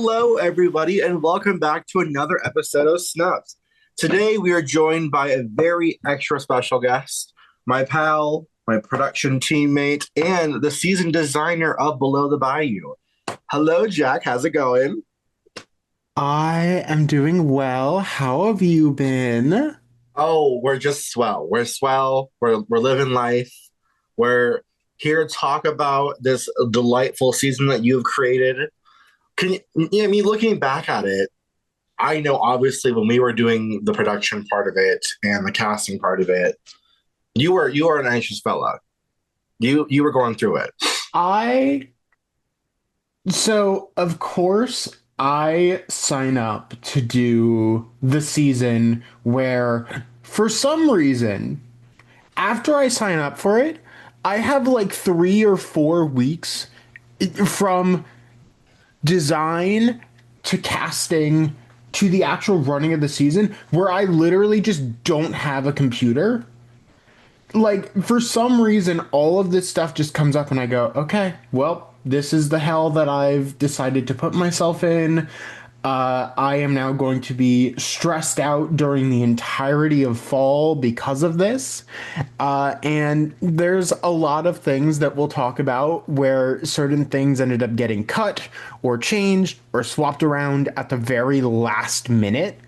Hello, everybody, and welcome back to another episode of Snuffed. Today, we are joined by a very extra special guest, my pal, my production teammate, and the season designer of Below the Bayou. Hello, Jack. How's it going? I am doing well. How have you been? Oh, we're just swell. We're swell. We're living life. We're here to talk about this delightful season that you've created. I mean, looking back at it, I know obviously when we were doing the production part of it and the casting part of it, you were an anxious fella. You were going through it. I so of course I sign up to do the season where for some reason after I sign up for it, I have like 3 or 4 weeks from design to casting to the actual running of the season where I literally just don't have a computer. Like for some reason all of this stuff just comes up and I go, okay, well, this is the hell that I've decided to put myself in. I am now going to be stressed out during the entirety of fall because of this. And there's a lot of things that we'll talk about where certain things ended up getting cut or changed or swapped around at the very last minute.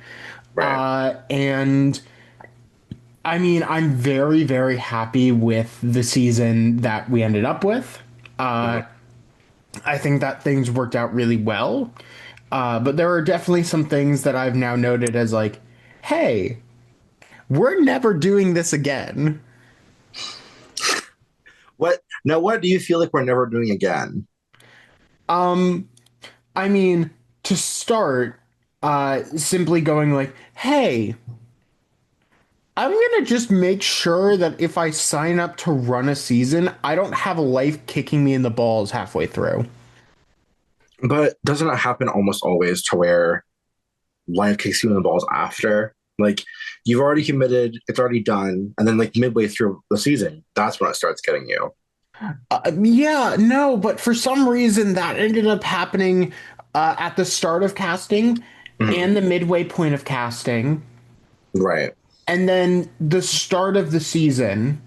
Right. And I mean, I'm very, very happy with the season that we ended up with. Uh, Mhm. I think that things worked out really well. But there are definitely some things that I've now noted as like, hey, we're never doing this again. What do you feel like we're never doing again? Um, I mean, to start, simply going like, hey, I'm gonna just make sure that if I sign up to run a season, I don't have life kicking me in the balls halfway through. But doesn't it happen almost always to where life kicks you in the balls after? Like you've already committed, it's already done, and then like midway through the season, that's when it starts getting you. Yeah, no, but for some reason that ended up happening at the start of casting Mhm. and the midway point of casting, Right. and then the start of the season,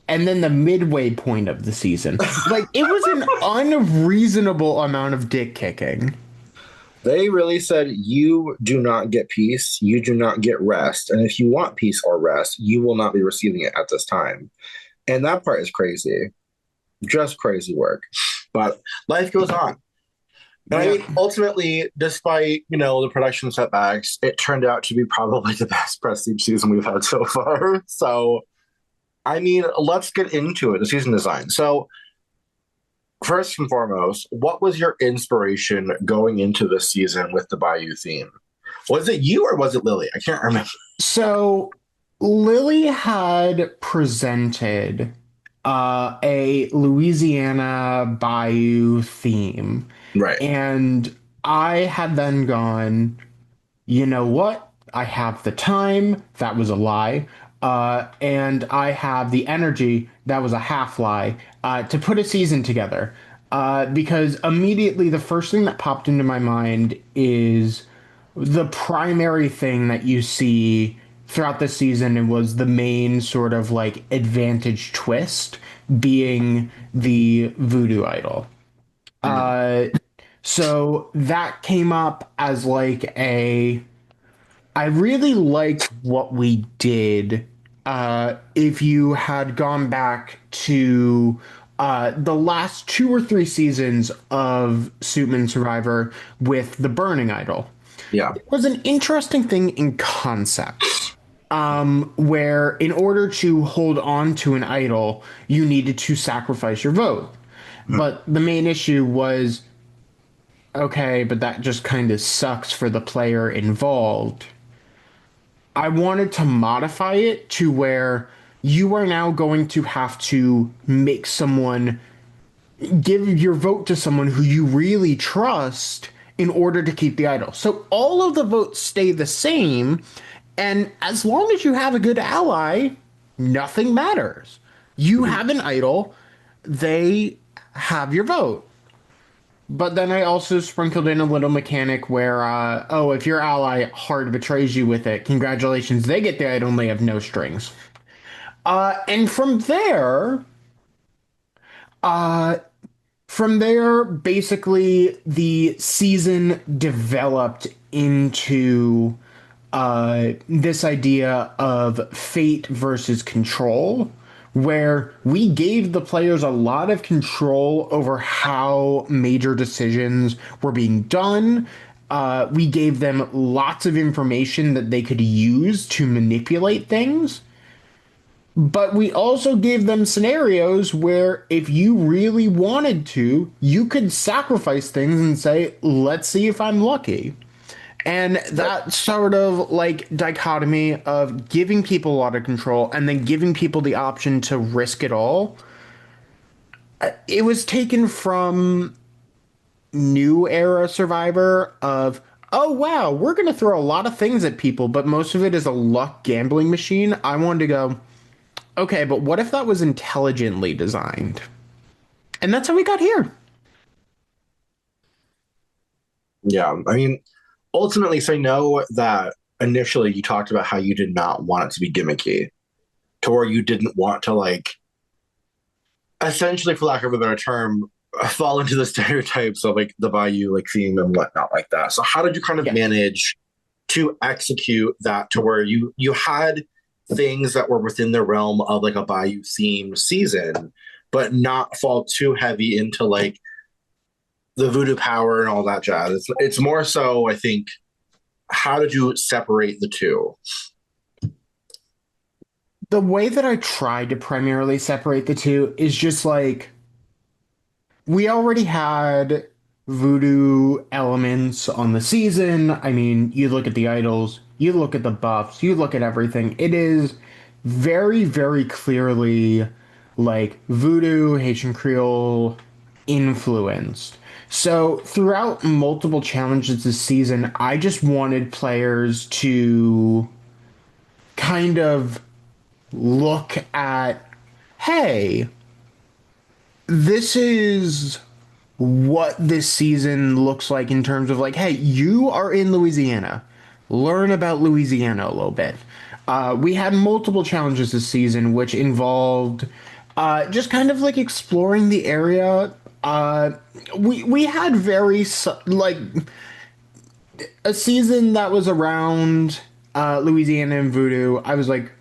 and then the midway point of the season. Like it was an unreasonable amount of dick kicking. They really said you do not get peace, you do not get rest, and if you want peace or rest, you will not be receiving it at this time. And that part is crazy, just crazy work. But life goes on. And I Yeah. mean, ultimately, despite the production setbacks, it turned out to be probably the best prestige season we've had so far. So, I mean, let's get into it. The season design. So, first and foremost, what was your inspiration going into this season with the Bayou theme? Was it you or was it Lily? I can't remember. So Lily had presented a Louisiana Bayou theme, Right. and I had then gone, you know what? I have the time. That was a lie. And I have the energy. That was a half lie. To put a season together. Because immediately the first thing that popped into my mind is the primary thing that you see throughout the season and was the main sort of like advantage twist being the voodoo idol. Mhm. Uh, so that came up as like a I really liked what we did. If you had gone back to the last 2 or 3 seasons of Suitman Survivor with the Burning Idol, Yeah. it was an interesting thing in concept. Where in order to hold on to an idol, you needed to sacrifice your vote. Mhm. But the main issue was okay, but that just kind of sucks for the player involved. I wanted to modify it to where you are now going to have to make someone give your vote to someone who you really trust in order to keep the idol. So all of the votes stay the same, and as long as you have a good ally, nothing matters. You Mhm. have an idol, they have your vote. But then I also sprinkled in a little mechanic where, oh, if your ally hard betrays you with it, congratulations, they get the item, they have no strings. And uh, from there, basically the season developed into this idea of fate versus control, where we gave the players a lot of control over how major decisions were being done. We gave them lots of information that they could use to manipulate things. But we also gave them scenarios where if you really wanted to, you could sacrifice things and say, let's see if I'm lucky. And That that sort of like dichotomy of giving people a lot of control and then giving people the option to risk it all, it was taken from new era Survivor of, oh wow, we're going to throw a lot of things at people, but most of it is a luck gambling machine. I wanted to go, okay, but what if that was intelligently designed? And that's how we got here. yeah, I mean, ultimately, so I know that initially you talked about how you did not want it to be gimmicky, to where you didn't want to like essentially, for lack of a better term, fall into the stereotypes of like the Bayou like theme and whatnot like that. So how did you kind of Yes. manage to execute that to where you had things that were within the realm of like a Bayou themed season, but not fall too heavy into like the voodoo power and all that jazz? It's more so, I think, how did you separate the two? The way that I tried to primarily separate the two is just like we already had voodoo elements on the season. I mean, you look at the idols, you look at the buffs, you look at everything. It is very, very clearly like voodoo, Haitian Creole influenced. So throughout multiple challenges this season, I just wanted players to kind of look at, hey, this is what this season looks like in terms of like, hey, you are in Louisiana. Learn about Louisiana a little bit. We had multiple challenges this season, which involved just kind of like exploring the area. We had like a season that was around Louisiana and voodoo. I was like,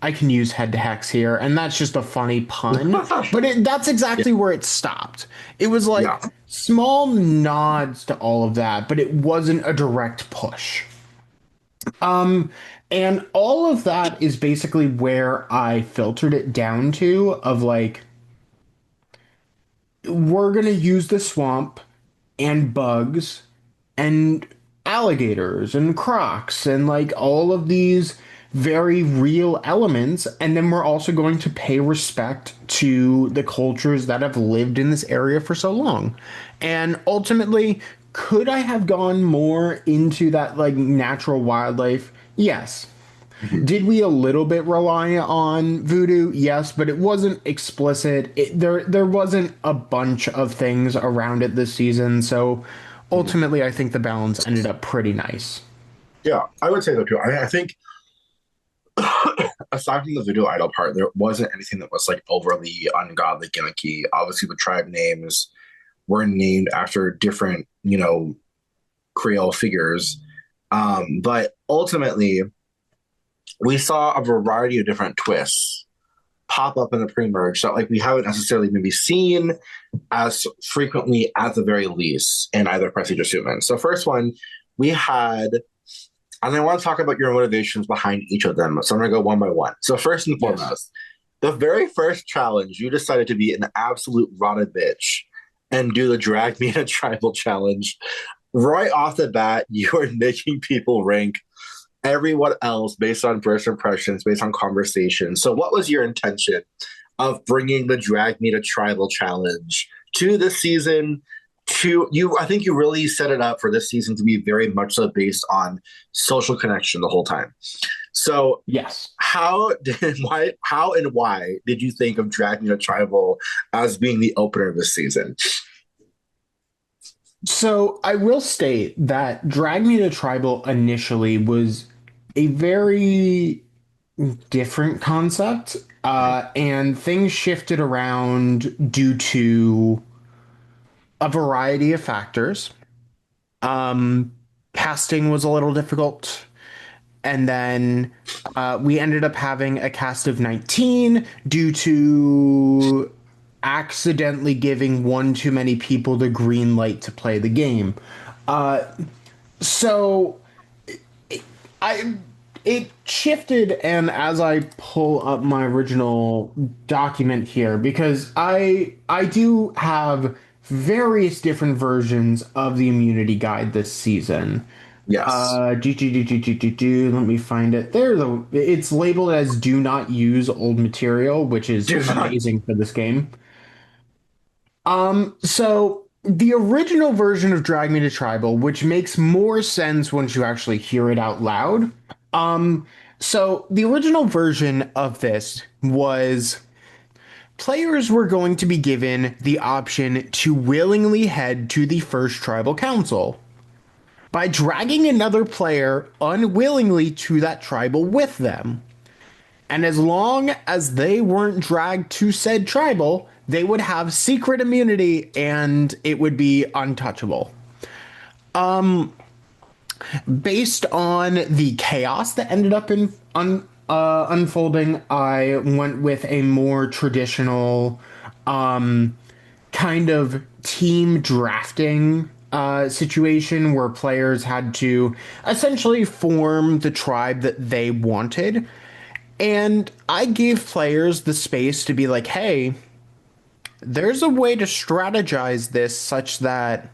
I can use head to hex here, and that's just a funny pun. But that's Yeah, exactly where it stopped. It was like yeah. small nods to all of that, but it wasn't a direct push. And all of that is basically where I filtered it down to of like, we're gonna use the swamp and bugs and alligators and crocs and like all of these very real elements. And then we're also going to pay respect to the cultures that have lived in this area for so long. And ultimately, could I have gone more into that like natural wildlife? Yes. Mhm. Did we a little bit rely on voodoo? Yes, but it wasn't explicit. There wasn't a bunch of things around it this season, so Mhm. ultimately I think the balance ended up pretty nice. Yeah, I would say so too. I think aside from the voodoo idol part, there wasn't anything that was like overly ungodly gimmicky. Obviously, the tribe names were named after different, Creole figures. But ultimately, we saw a variety of different twists pop up in the pre-merge that like we haven't necessarily maybe seen as frequently at the very least in either Prestige or Suitman. So first one, we had, and I want to talk about your motivations behind each of them. So I'm going to go one by one. So first and Yes. foremost, the very first challenge, you decided to be an absolute rotted bitch and do the drag me in a tribal challenge. Right off the bat, you are making people rank everyone else based on first impressions, based on conversation. So, what was your intention of bringing the Drag Me to Tribal Challenge to this season? To you, I think you really set it up for this season to be very much so based on social connection the whole time. So, Yes. how and why did you think of Drag Me to Tribal as being the opener of this season? So I will state that Drag Me to Tribal initially was a very different concept, and things shifted around due to a variety of factors. Um, Casting was a little difficult, and then we ended up having a cast of 19 due to accidentally giving one too many people the green light to play the game. Uh, so I it shifted, and as I pull up my original document here, because I do have various different versions of the immunity guide this season. Yes. Let me find it. It's labeled as do not use old material, which is Do not. amazing for this game. So the original version of Drag Me to Tribal, which makes more sense once you actually hear it out loud. Um, so the original version of this was players were going to be given the option to willingly head to the first tribal council by dragging another player unwillingly to that tribal with them. And as long as they weren't dragged to said tribal, they would have secret immunity and it would be untouchable. Based on the chaos that ended up unfolding, I went with a more traditional kind of team drafting situation where players had to essentially form the tribe that they wanted. And I gave players the space to be like, hey, there's a way to strategize this such that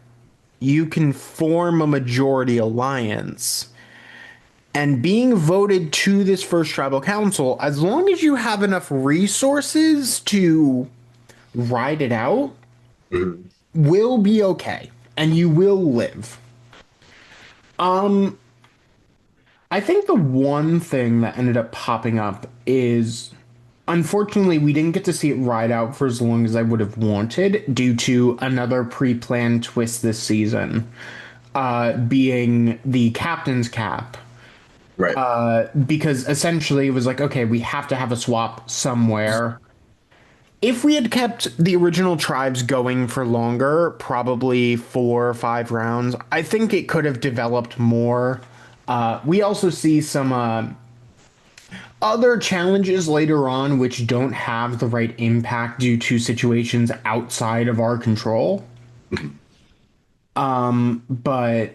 you can form a majority alliance. And being voted to this first tribal council, as long as you have enough resources to ride it out, Mhm. will be okay. And you will live. I think the one thing that ended up popping up is unfortunately we didn't get to see it ride out for as long as I would have wanted due to another pre-planned twist this season, being the captain's cap. Right. Because essentially it was like, okay, we have to have a swap somewhere. If we had kept the original tribes going for longer, probably 4 or 5 rounds, I think it could have developed more. We also see some other challenges later on which don't have the right impact due to situations outside of our control. Mhm. But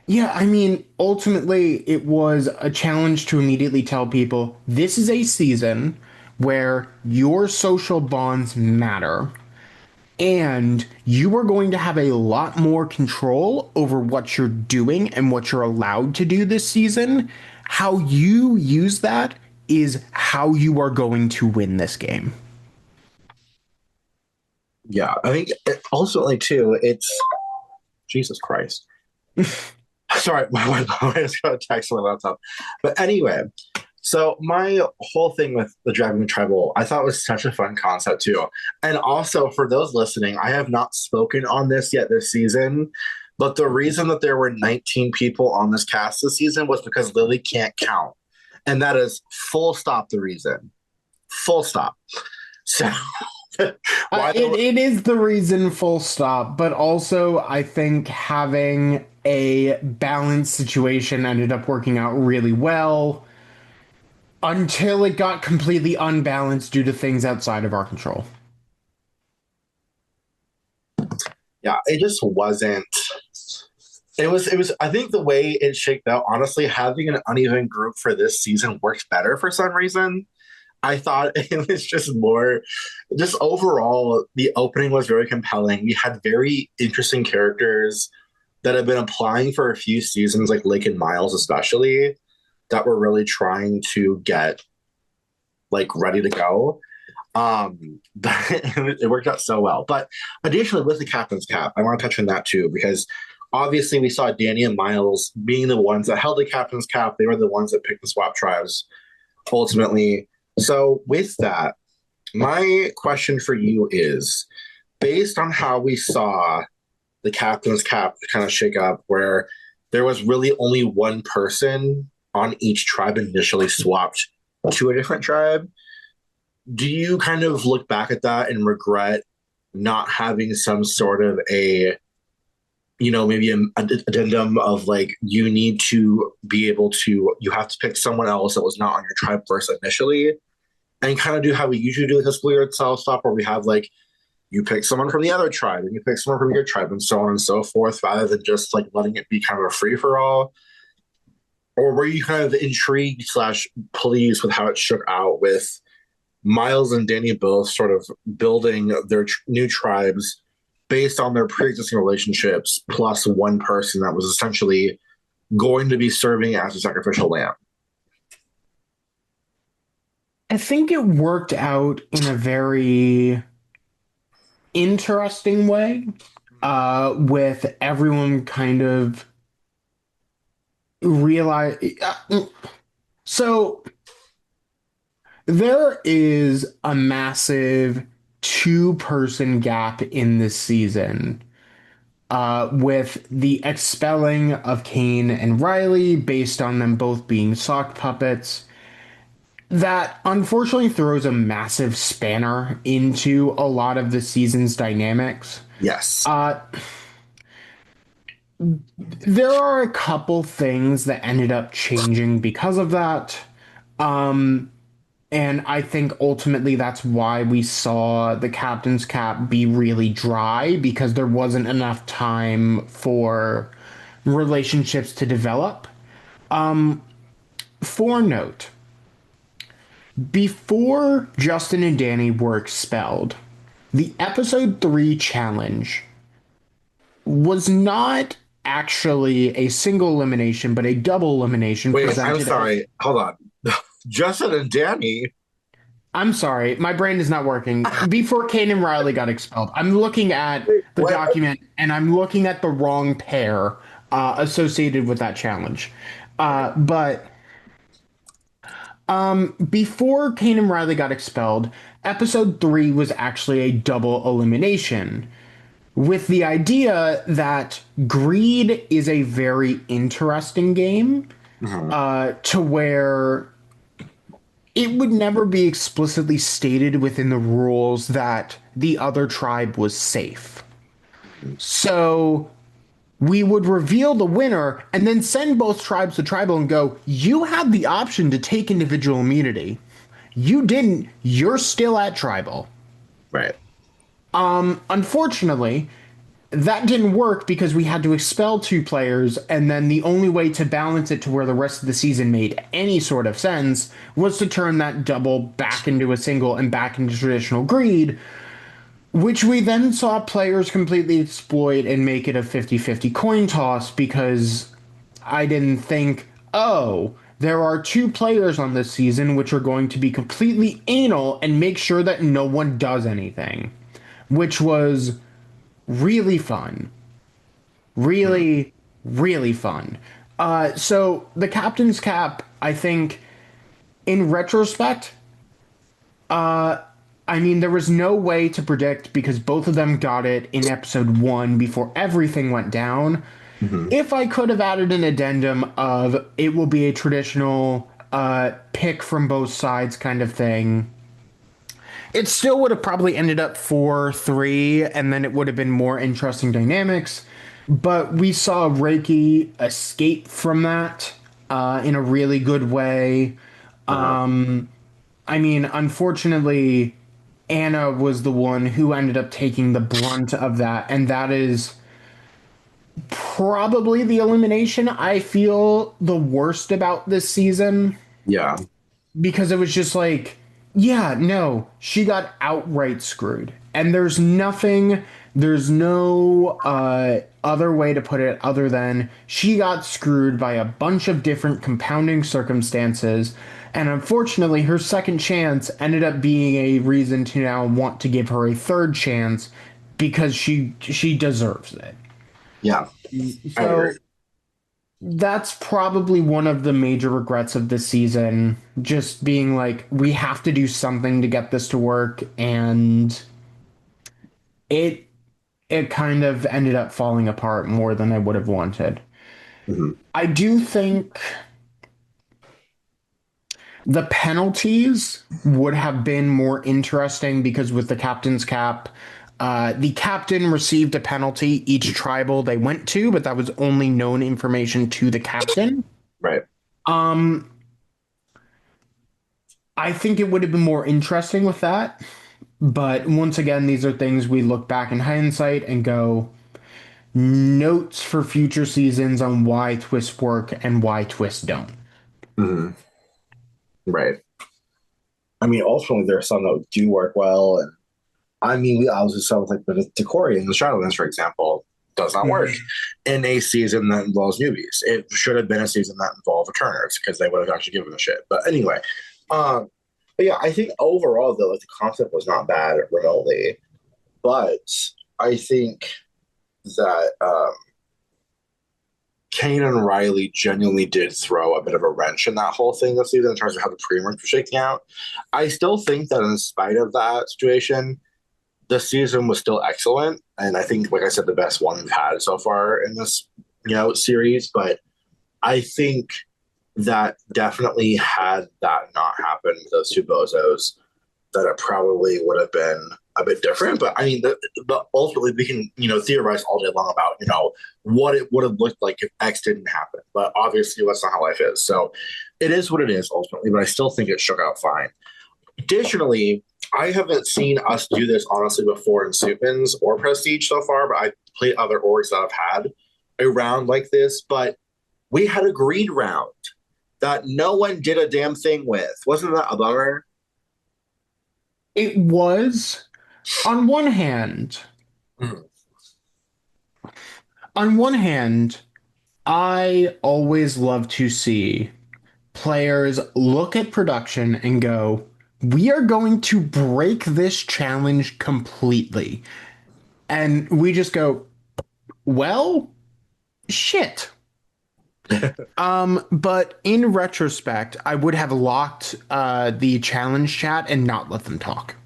yeah, I mean, ultimately, it was a challenge to immediately tell people this is a season where your social bonds matter. And you are going to have a lot more control over what you're doing and what you're allowed to do this season. How you use that is how you are going to win this game. Yeah, I think ultimately too, it's Jesus Christ. Sorry, my just got a text on my laptop. But anyway, so my whole thing with the Dragon Tribal, I thought was such a fun concept too. And also for those listening, I have not spoken on this yet this season. But the reason that there were 19 people on this cast this season was because Lily can't count. And that is full stop the reason. Full stop. So why there were It is the reason, full stop, but also I think having a balanced situation ended up working out really well until it got completely unbalanced due to things outside of our control. yeah, it just wasn't. It was I think the way it shaked out, honestly, having an uneven group for this season works better for some reason. I thought it was just more, just overall, the opening was very compelling. We had very interesting characters that have been applying for a few seasons, like Lake and Miles, especially, that were really trying to get like ready to go. But it worked out so well. But additionally, with the captain's cap, I want to touch on that too, because obviously we saw Danny and Miles being the ones that held the captain's cap. They were the ones that picked the swap tribes ultimately. So with that, my question for you is based on how we saw the captain's cap kind of shake up where there was really only one person on each tribe initially swapped to a different tribe. Do you kind of look back at that and regret not having some sort of a, maybe an addendum of like you need to be able to, you have to pick someone else that was not on your tribe first initially, and kind of do how we usually do with this weird style stuff where we have like you pick someone from the other tribe and you pick someone from your tribe and so on and so forth, rather than just like letting it be kind of a free for all? Or were you kind of intrigued slash pleased with how it shook out with Miles and Danny both sort of building their new tribes based on their pre-existing relationships, plus one person that was essentially going to be serving as a sacrificial lamb? I think it worked out in a very interesting way, with everyone kind of realize. So there is a massive two-person gap in this season, with the expelling of Kane and Riley based on them both being sock puppets. That unfortunately throws a massive spanner into a lot of the season's dynamics. Yes. Uh, there are a couple things that ended up changing because of that. Um, and I think ultimately that's why we saw the captain's cap be really dry because there wasn't enough time for relationships to develop. For note, before Justin and Danny were expelled, the episode 3 challenge was not actually a single elimination, but a double elimination Wait, I'm presented as. sorry. Hold on. Justin and Danny. I'm sorry, my brain is not working. Before Kane and Riley got expelled, I'm looking at Wait, the what? document and I'm looking at the wrong pair associated with that challenge. But before Kane and Riley got expelled, episode 3 was actually a double elimination, with the idea that greed is a very interesting game, Mhm. to where it would never be explicitly stated within the rules that the other tribe was safe. So we would reveal the winner and then send both tribes to tribal and go, you had the option to take individual immunity. You didn't. You're still at tribal. Right. Unfortunately, that didn't work because we had to expel two players, and then the only way to balance it to where the rest of the season made any sort of sense was to turn that double back into a single and back into traditional greed, which we then saw players completely exploit and make it a 50-50 coin toss because I didn't think, oh, there are two players on this season which are going to be completely anal and make sure that no one does anything, which was really fun. Mhm. Really, really fun. So the captain's cap, I think, in retrospect, I mean, there was no way to predict because both of them got it in episode 1 before everything went down. Mhm. If I could have added an addendum of it will be a traditional pick from both sides kind of thing, it still would have probably ended up 4-3, and then it would have been more interesting dynamics. But we saw Reiki escape from that in a really good way. Uh-huh. I mean, unfortunately, Anna was the one who ended up taking the brunt of that, and that is probably the elimination I feel the worst about this season Yeah. because it was just like, yeah, no, she got outright screwed. And there's no other way to put it other than she got screwed by a bunch of different compounding circumstances. And unfortunately, her second chance ended up being a reason to now want to give her a third chance because she deserves it. Yeah. I agree. So that's probably one of the major regrets of this season. Just being like, we have to do something to get this to work, and it it kind of ended up falling apart more than I would have wanted. Mhm. I do think the penalties would have been more interesting because with the captain's cap, the captain received a penalty each tribal they went to, but that was only known information to the captain. Right. Um, I think it would have been more interesting with that. But once again, these are things we look back in hindsight and go, notes for future seasons on why twists work and why twists don't. Mhm. Right. I mean, ultimately, there are some that do work well, and I mean, we obviously saw with like the Decory and the Shadowlands, for example, does not work Mhm. in a season that involves newbies. It should have been a season that involved returners because they would have actually given a shit. But anyway, um, but yeah, I think overall though, like the concept was not bad remotely, but I think that Kane and Riley genuinely did throw a bit of a wrench in that whole thing this season in terms of how the pre-merge was shaking out. I still think that in spite of that situation, the season was still excellent, and I think, like I said, the best one we've had so far in this, series. But I think that definitely had that not happened, those two bozos, that it probably would have been a bit different. But I mean, ultimately, we can theorize all day long about what it would have looked like if X didn't happen. But obviously, that's not how life is. So it is what it is ultimately. But I still think it shook out fine. Additionally, I haven't seen us do this honestly before in Suitmans or Prestige so far, but I played other orgs that have had a round like this. But we had a greed round that no one did a damn thing with. Wasn't that a bummer? It was, on one hand, Mhm. on one hand, I always love to see players look at production and go, we are going to break this challenge completely. And we just go, well, shit. But in retrospect, I would have locked the challenge chat and not let them talk.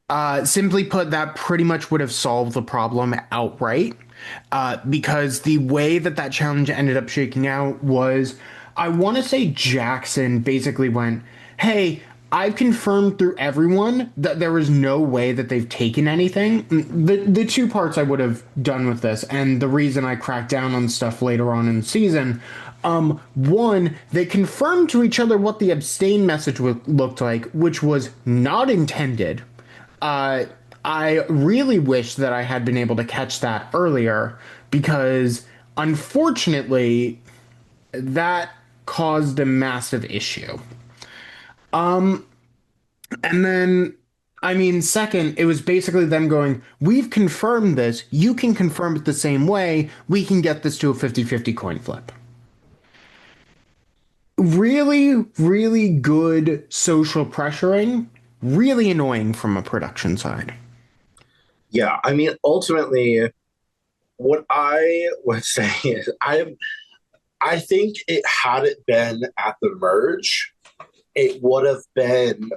Uh, Simply put, that pretty much would have solved the problem outright. Because the way that that challenge ended up shaking out was, I want to say Jackson basically went, "Hey, I've confirmed through everyone that there is no way that they've taken anything." The two parts I would have done with this, and the reason I cracked down on stuff later on in the season, one, they confirmed to each other what the abstain message looked like, which was not intended. uh, I really wish that I had been able to catch that earlier because unfortunately that caused a massive issue. And then, I mean, second, it was basically them going, we've confirmed this. You can confirm it the same way. We can get this to a 50-50 coin flip. Really, really good social pressuring. Really annoying from a production side. yeah, I mean, ultimately, what I would say is I think it had it been at the merge, it would have been.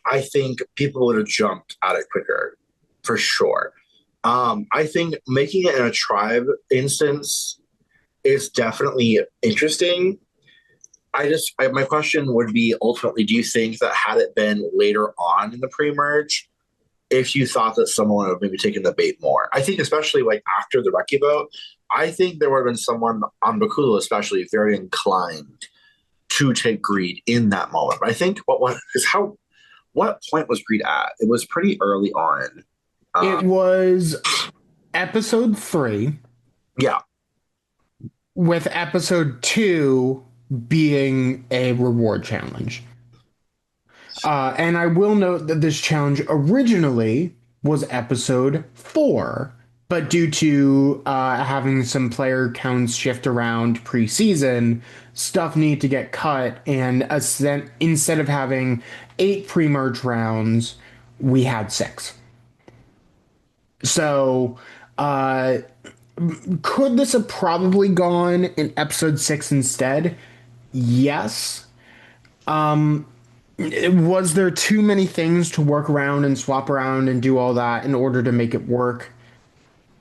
I think people would have jumped at it quicker, for sure. I think making it in a tribe instance is definitely interesting. My question would be ultimately, do you think that had it been later on in the pre-merge, if you thought that someone would have maybe taken the bait more? I think especially like after the Reki vote, I think there would have been someone on Bakula especially very inclined to take greed in that moment. But I think what point was greed at? It was pretty early on. It Um, was episode 3, yeah, with episode 2 being a reward challenge. And I will note that this challenge originally was episode 4, but due to having some player counts shift around preseason, stuff needed to get cut, and instead of having 8 pre-merge rounds, we had 6. So, uh, could this have probably gone in episode 6 instead? Yes. Was there too many things to work around and swap around and do all that in order to make it work?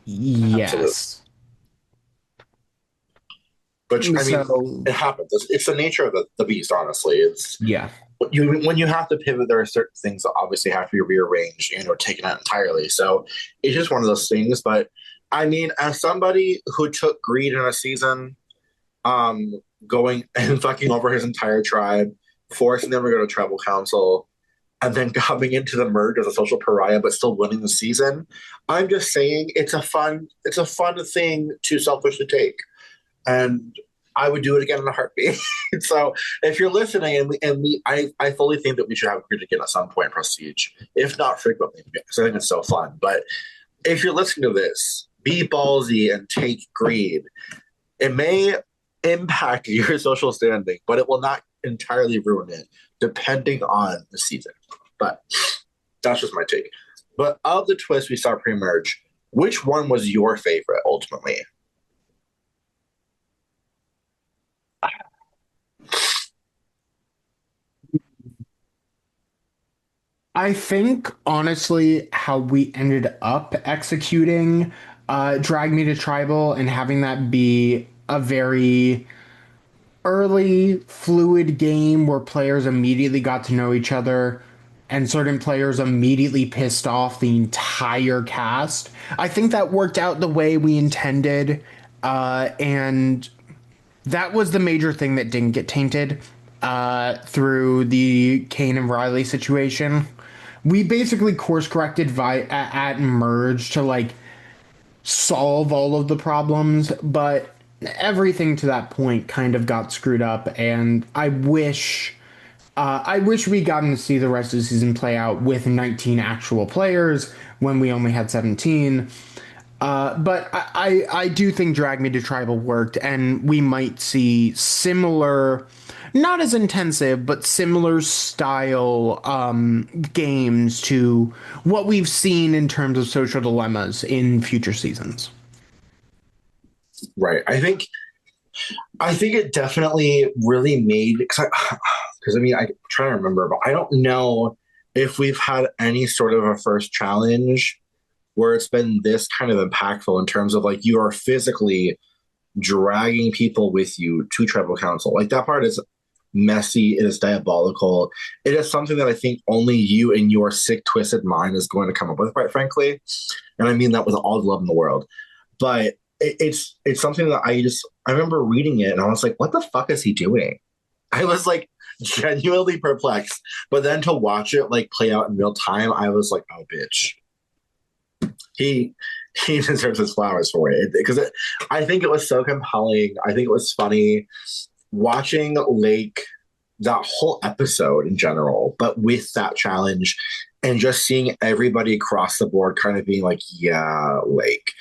Absolutely. Yes. Which I mean, So, it happens. It's the nature of the beast. Honestly, it's yeah. when you have to pivot, there are certain things that obviously have to be rearranged and or taken out entirely. So it's just one of those things. But I mean, as somebody who took greed in a season, going and fucking over his entire tribe, forcing them to go to tribal council, and then coming into the merge as a social pariah, but still winning the season. I'm just saying it's a fun thing to selfishly take, and I would do it again in a heartbeat. So if you're listening, I fully think that we should have a grid again at some point in Prestige, if not frequently, because I think it's so fun. But if you're listening to this, be ballsy and take greed. It may impact your social standing, but it will not entirely ruin it, depending on the season. But that's just my take. But of the twists we saw pre-merge, which one was your favorite ultimately? I think honestly how we ended up executing Drag Me to Tribal and having that be a very early fluid game where players immediately got to know each other and certain players immediately pissed off the entire cast. I think that worked out the way we intended, and that was the major thing that didn't get tainted through the Kane and Riley situation. We basically course corrected at merge to like solve all of the problems, but everything to that point kind of got screwed up, and I wish we gotten to see the rest of the season play out with 19 actual players when we only had 17. But I do think Drag Me to Tribal worked, and we might see similar, not as intensive, but similar style games to what we've seen in terms of social dilemmas in future seasons. Right. I think it definitely really made because I mean I try to remember, but I don't know if we've had any sort of a first challenge where it's been this kind of impactful in terms of like you are physically dragging people with you to tribal council. Like that part is messy, it is diabolical. It is something that I think only you and your sick, twisted mind is going to come up with, quite frankly. And I mean that with all the love in the world. But it's something that I remember reading it and I was like, what the fuck is he doing? I was like genuinely perplexed. But then to watch it like play out in real time, I was like, oh bitch. He he deserves his flowers for it because I think it was so compelling. I think it was funny watching Lake that whole episode in general, but with that challenge and just seeing everybody across the board kind of being like, yeah, Lake,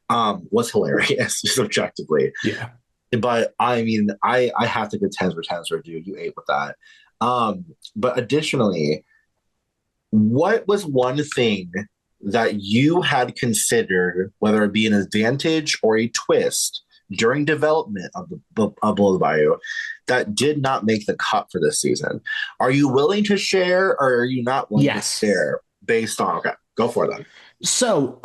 was hilarious, just objectively. Yeah. But I mean, I have to give tens for tens for dude. You ate with that. But additionally, what was one thing that you had considered, whether it be an advantage or a twist during development of of Below the Bayou, that did not make the cut for this season? Are you willing to share, or are you not willing to Yes. share? Based on okay, go for it then. So,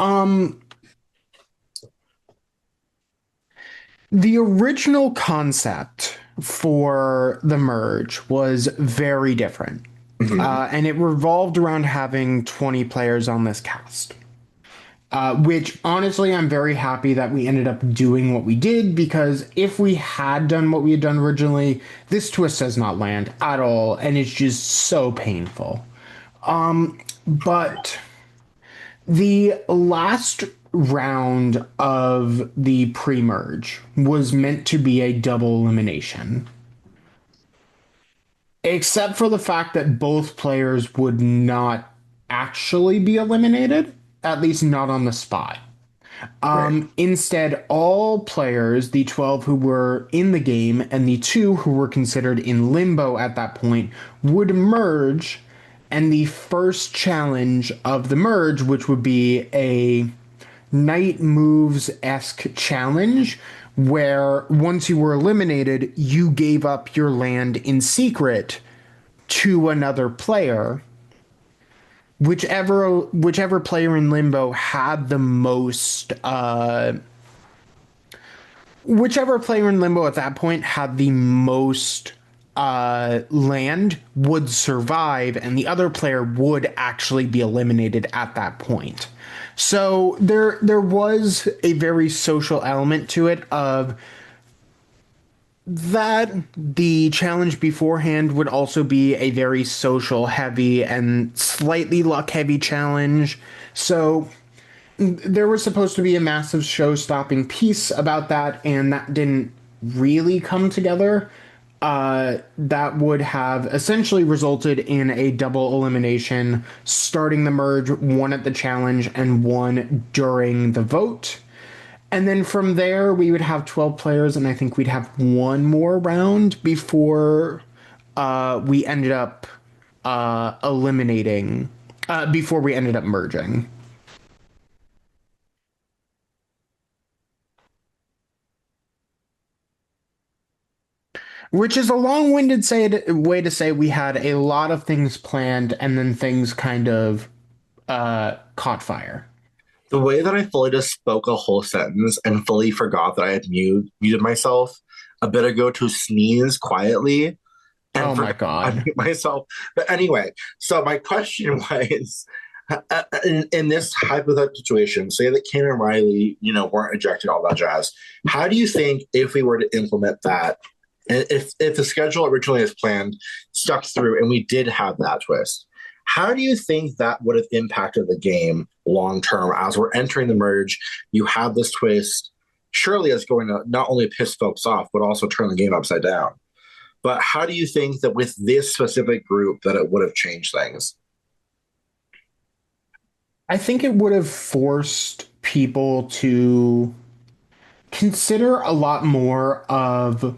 the original concept for the merge was very different. Mhm. And it revolved around having 20 players on this cast. Which honestly, I'm very happy that we ended up doing what we did because if we had done what we had done originally, this twist does not land at all, and it's just so painful. But the last round of the pre merge was meant to be a double elimination, except for the fact that both players would not actually be eliminated, at least not on the spot. Right. Instead, all players, the 12 who were in the game and the two who were considered in limbo at that point, would merge. And the first challenge of the merge, which would be a night moves esque challenge, where once you were eliminated, you gave up your land in secret to another player, whichever player in limbo had the most whichever player in limbo at that point had the most land would survive, and the other player would actually be eliminated at that point. So there was a very social element to it of that. The challenge beforehand would also be a very social heavy and slightly luck heavy challenge. So there was supposed to be a massive show stopping piece about that, and that didn't really come together. That would have essentially resulted in a double elimination, starting the merge, one at the challenge and one during the vote. And then from there, we would have 12 players, and I think we'd have one more round before we ended up eliminating, before we ended up merging. Which is a long-winded way to say we had a lot of things planned and then things kind of caught fire. The way that I fully just spoke a whole sentence and fully forgot that I had muted myself a bit ago to sneeze quietly and Oh my forgot to God. unmute myself. But anyway, so my question was, in this hypothetical situation, say that Ken and Riley, weren't ejected, all that jazz. How do you think if we were to implement that, and if the schedule originally as planned stuck through, and we did have that twist, how do you think that would have impacted the game long term as we're entering the merge? You have this twist. Surely it's going to not only piss folks off, but also turn the game upside down. But how do you think that with this specific group that it would have changed things? I think it would have forced people to consider a lot more of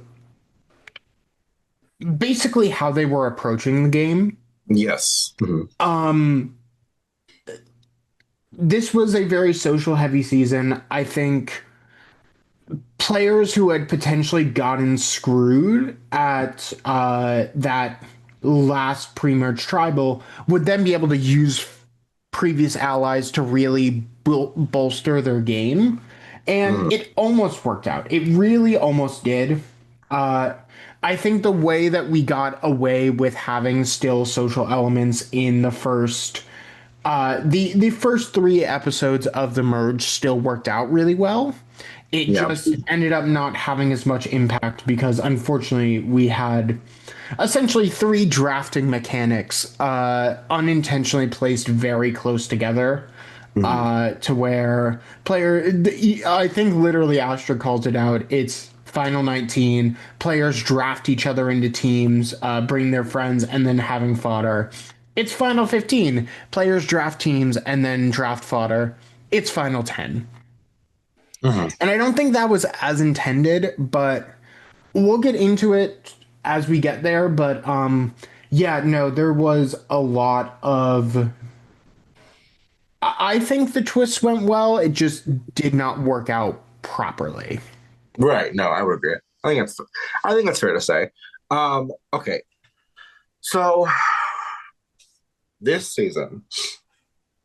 basically how they were approaching the game. Yes. Mm-hmm. Um, this was a very social heavy season. I think players who had potentially gotten screwed at that last pre-merge tribal would then be able to use previous allies to really bolster their game. And Mm-hmm. it almost worked out. It really almost did. Uh, I think the way that we got away with having still social elements in the first three episodes of the merge still worked out really well. It Yeah. just ended up not having as much impact because unfortunately we had essentially three drafting mechanics unintentionally placed very close together, Mm-hmm. to where I think literally Astra calls it out. It's Final 19. Players draft each other into teams, bring their friends, and then having fodder. It's Final 15. Players draft teams and then draft fodder. It's Final 10. Mm-hmm. And I don't think that was as intended, but we'll get into it as we get there. But yeah, no, there was a lot of. I think the twists went well. It just did not work out properly. Right. No, I would agree. I think that's fair to say. Okay. So this season,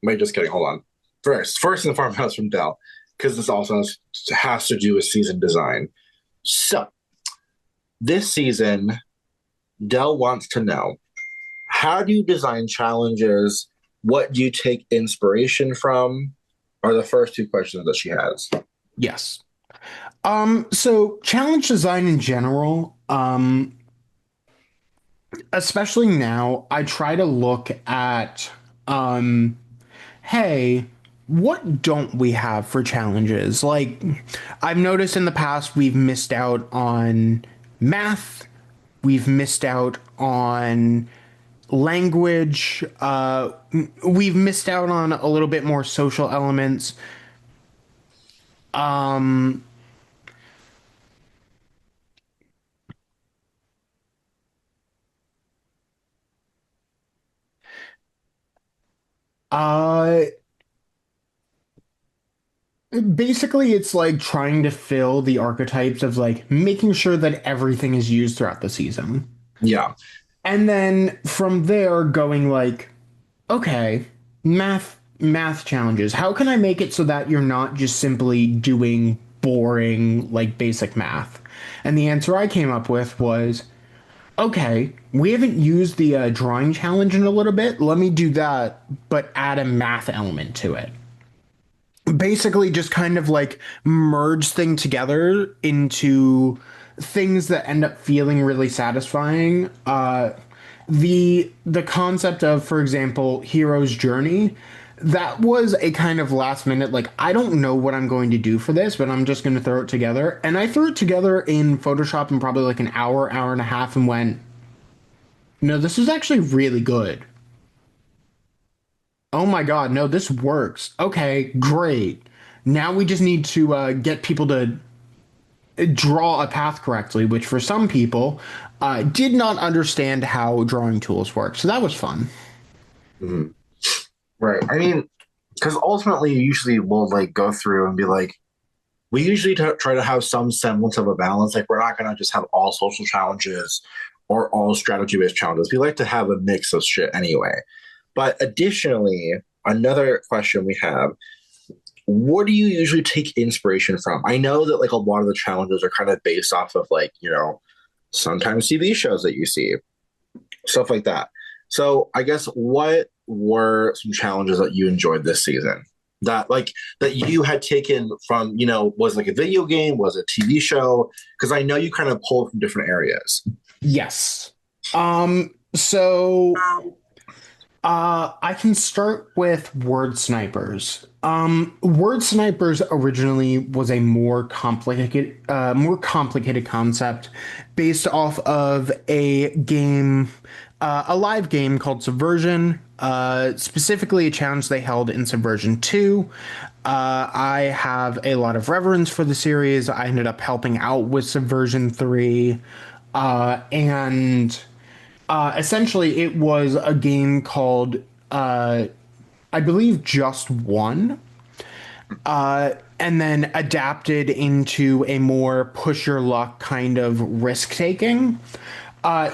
wait, just kidding. Hold on. First and foremost from Dell, because this also has to do with season design. So this season, Dell wants to know, how do you design challenges? What do you take inspiration from? Are the first two questions that she has. Yes. So challenge design in general, especially now, I try to look at um hey, what don't we have for challenges? Like, I've noticed in the past we've missed out on math, we've missed out on language, we've missed out on a little bit more social elements. Um, uh, Basically, it's like trying to fill the archetypes of like making sure that everything is used throughout the season. Yeah. And then from there going like, okay, math challenges. How can I make it so that you're not just simply doing boring like basic math? And the answer I came up with was, okay, we haven't used the drawing challenge in a little bit. Let me do that, but add a math element to it. Basically, just kind of like merge thing together into things that end up feeling really satisfying. The concept of, for example, hero's journey, that was a kind of last minute, like, I don't know what I'm going to do for this, but I'm just going to throw it together. And I threw it together in Photoshop in probably like an hour, hour and a half, and went, no, this is actually really good. Oh my God, no, this works. Okay, great. Now we just need to get people to draw a path correctly, which for some people did not understand how drawing tools work. So that was fun. Mhm. Right. I mean, because ultimately, usually we'll like go through and be like, we usually try to have some semblance of a balance. Like, we're not going to just have all social challenges or all strategy based challenges. We like to have a mix of shit anyway. But additionally, another question we have, what do you usually take inspiration from? I know that like a lot of the challenges are kind of based off of like, sometimes TV shows that you see, stuff like that. So I guess what were some challenges that you enjoyed this season? That you had taken from, was like a video game, was a TV show? Because I know you kind of pulled from different areas. Yes. So I can start with word snipers. Word snipers originally was a more complicated concept based off of a live game called Subversion. Specifically, a challenge they held in Subversion 2. I have a lot of reverence for the series. I ended up helping out with Subversion 3. And essentially, it was a game called, I believe, Just One, and then adapted into a more push your luck kind of risk taking.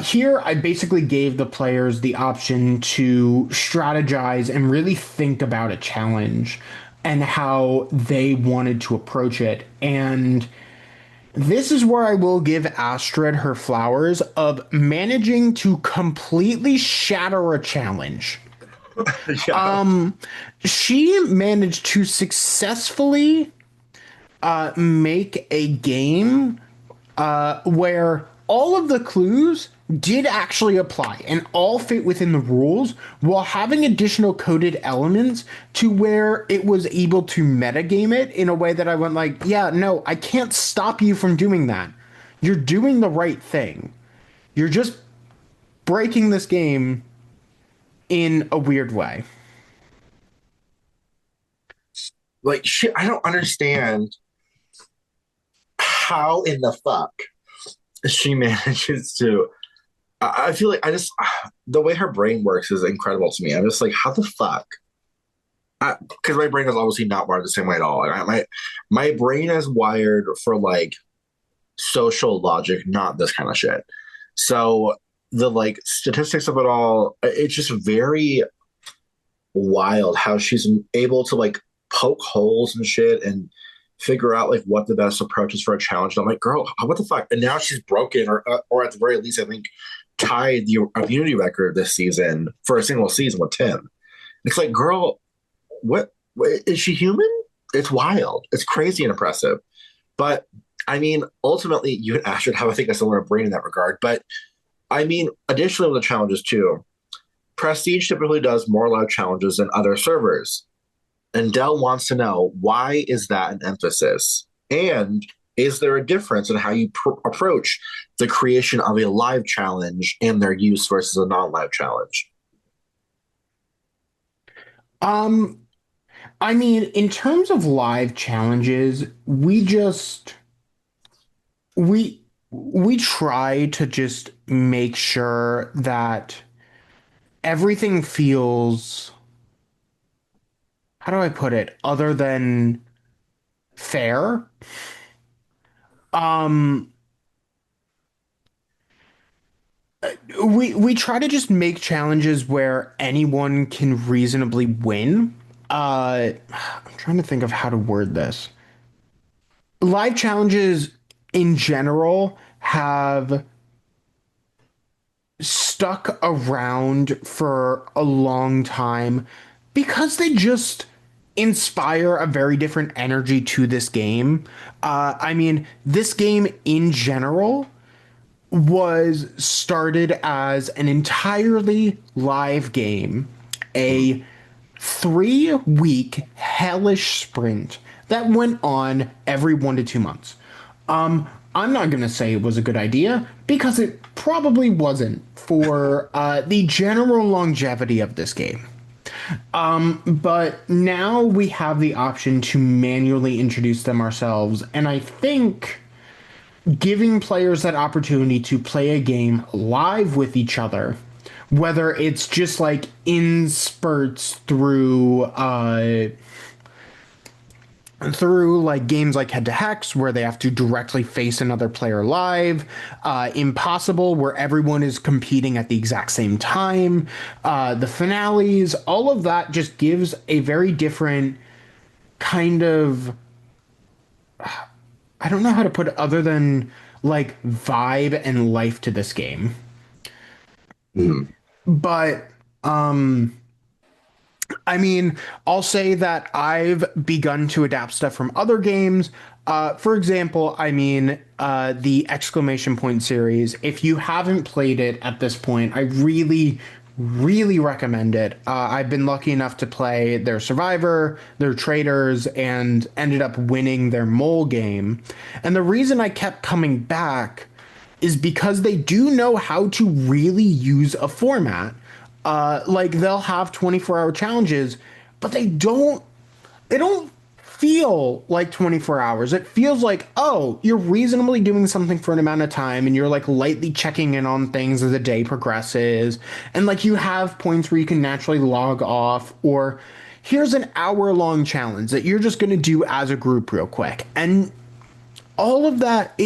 Here, I basically gave the players the option to strategize and really think about a challenge and how they wanted to approach it. And this is where I will give Astrid her flowers of managing to completely shatter a challenge. Yeah. She managed to successfully make a game where all of the clues did actually apply and all fit within the rules while having additional coded elements to where it was able to metagame it in a way that I went like, yeah, no, I can't stop you from doing that. You're doing the right thing. You're just breaking this game in a weird way. Like, shit, I don't understand how in the fuck she manages to. I feel like the way her brain works is incredible to me. I'm just like, how the fuck? Because my brain is obviously not wired the same way at all. My brain is wired for like social logic, not this kind of shit. So the like statistics of it all, it's just very wild how she's able to like poke holes and shit and figure out like what the best approach is for a challenge. And I'm like, girl, what the fuck? And now she's broken, or at the very least, I think tied the immunity record this season for a single season with Tim. It's like, girl, what is she human? It's wild. It's crazy and impressive. But I mean, ultimately, you and Astrid have, I think, a similar brain in that regard. But I mean, additionally, with the challenges too, Prestige typically does more live challenges than other servers. And Dell wants to know, why is that an emphasis? And is there a difference in how you approach the creation of a live challenge and their use versus a non-live challenge? Um, I mean, in terms of live challenges, we try to just make sure that everything feels, how do I put it, other than fair. Um, we try to just make challenges where anyone can reasonably win. I'm trying to think of how to word this. Live challenges in general have stuck around for a long time because they just inspire a very different energy to this game. I mean, this game in general was started as an entirely live game, a 3 week hellish sprint that went on every 1 to 2 months. I'm not going to say it was a good idea because it probably wasn't for the general longevity of this game. But now we have the option to manually introduce them ourselves, and I think giving players that opportunity to play a game live with each other, whether it's just like in spurts through like games like Head to Hex, where they have to directly face another player live, Impossible, where everyone is competing at the exact same time, the finales, all of that just gives a very different kind of, I don't know how to put it other than like vibe and life to this game. Mhm. But I mean, I'll say that I've begun to adapt stuff from other games. For example, I mean, the exclamation point series. If you haven't played it at this point, I really, really recommend it. I've been lucky enough to play their Survivor, their Traders, and ended up winning their Mole game. And the reason I kept coming back is because they do know how to really use a format. Like they'll have 24-hour challenges, but they don't feel like 24 hours. It feels like, oh, you're reasonably doing something for an amount of time and you're like lightly checking in on things as the day progresses. And like you have points where you can naturally log off, or here's an hour-long challenge that you're just going to do as a group real quick. And all of that,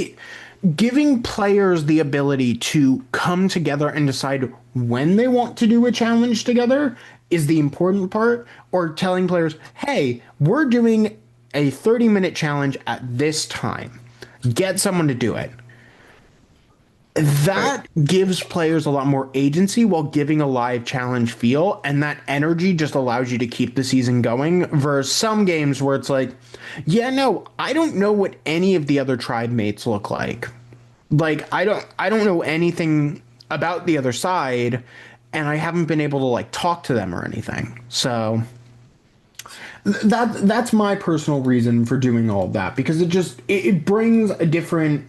giving players the ability to come together and decide when they want to do a challenge together is the important part, or telling players, hey, we're doing a 30-minute challenge at this time, get someone to do it. Right. That gives players a lot more agency while giving a live challenge feel, and that energy just allows you to keep the season going. Versus some games where it's like, yeah, no, I don't know what any of the other tribe mates look like. Like I don't know anything about the other side, and I haven't been able to like talk to them or anything. So that's my personal reason for doing all of that, because it brings a different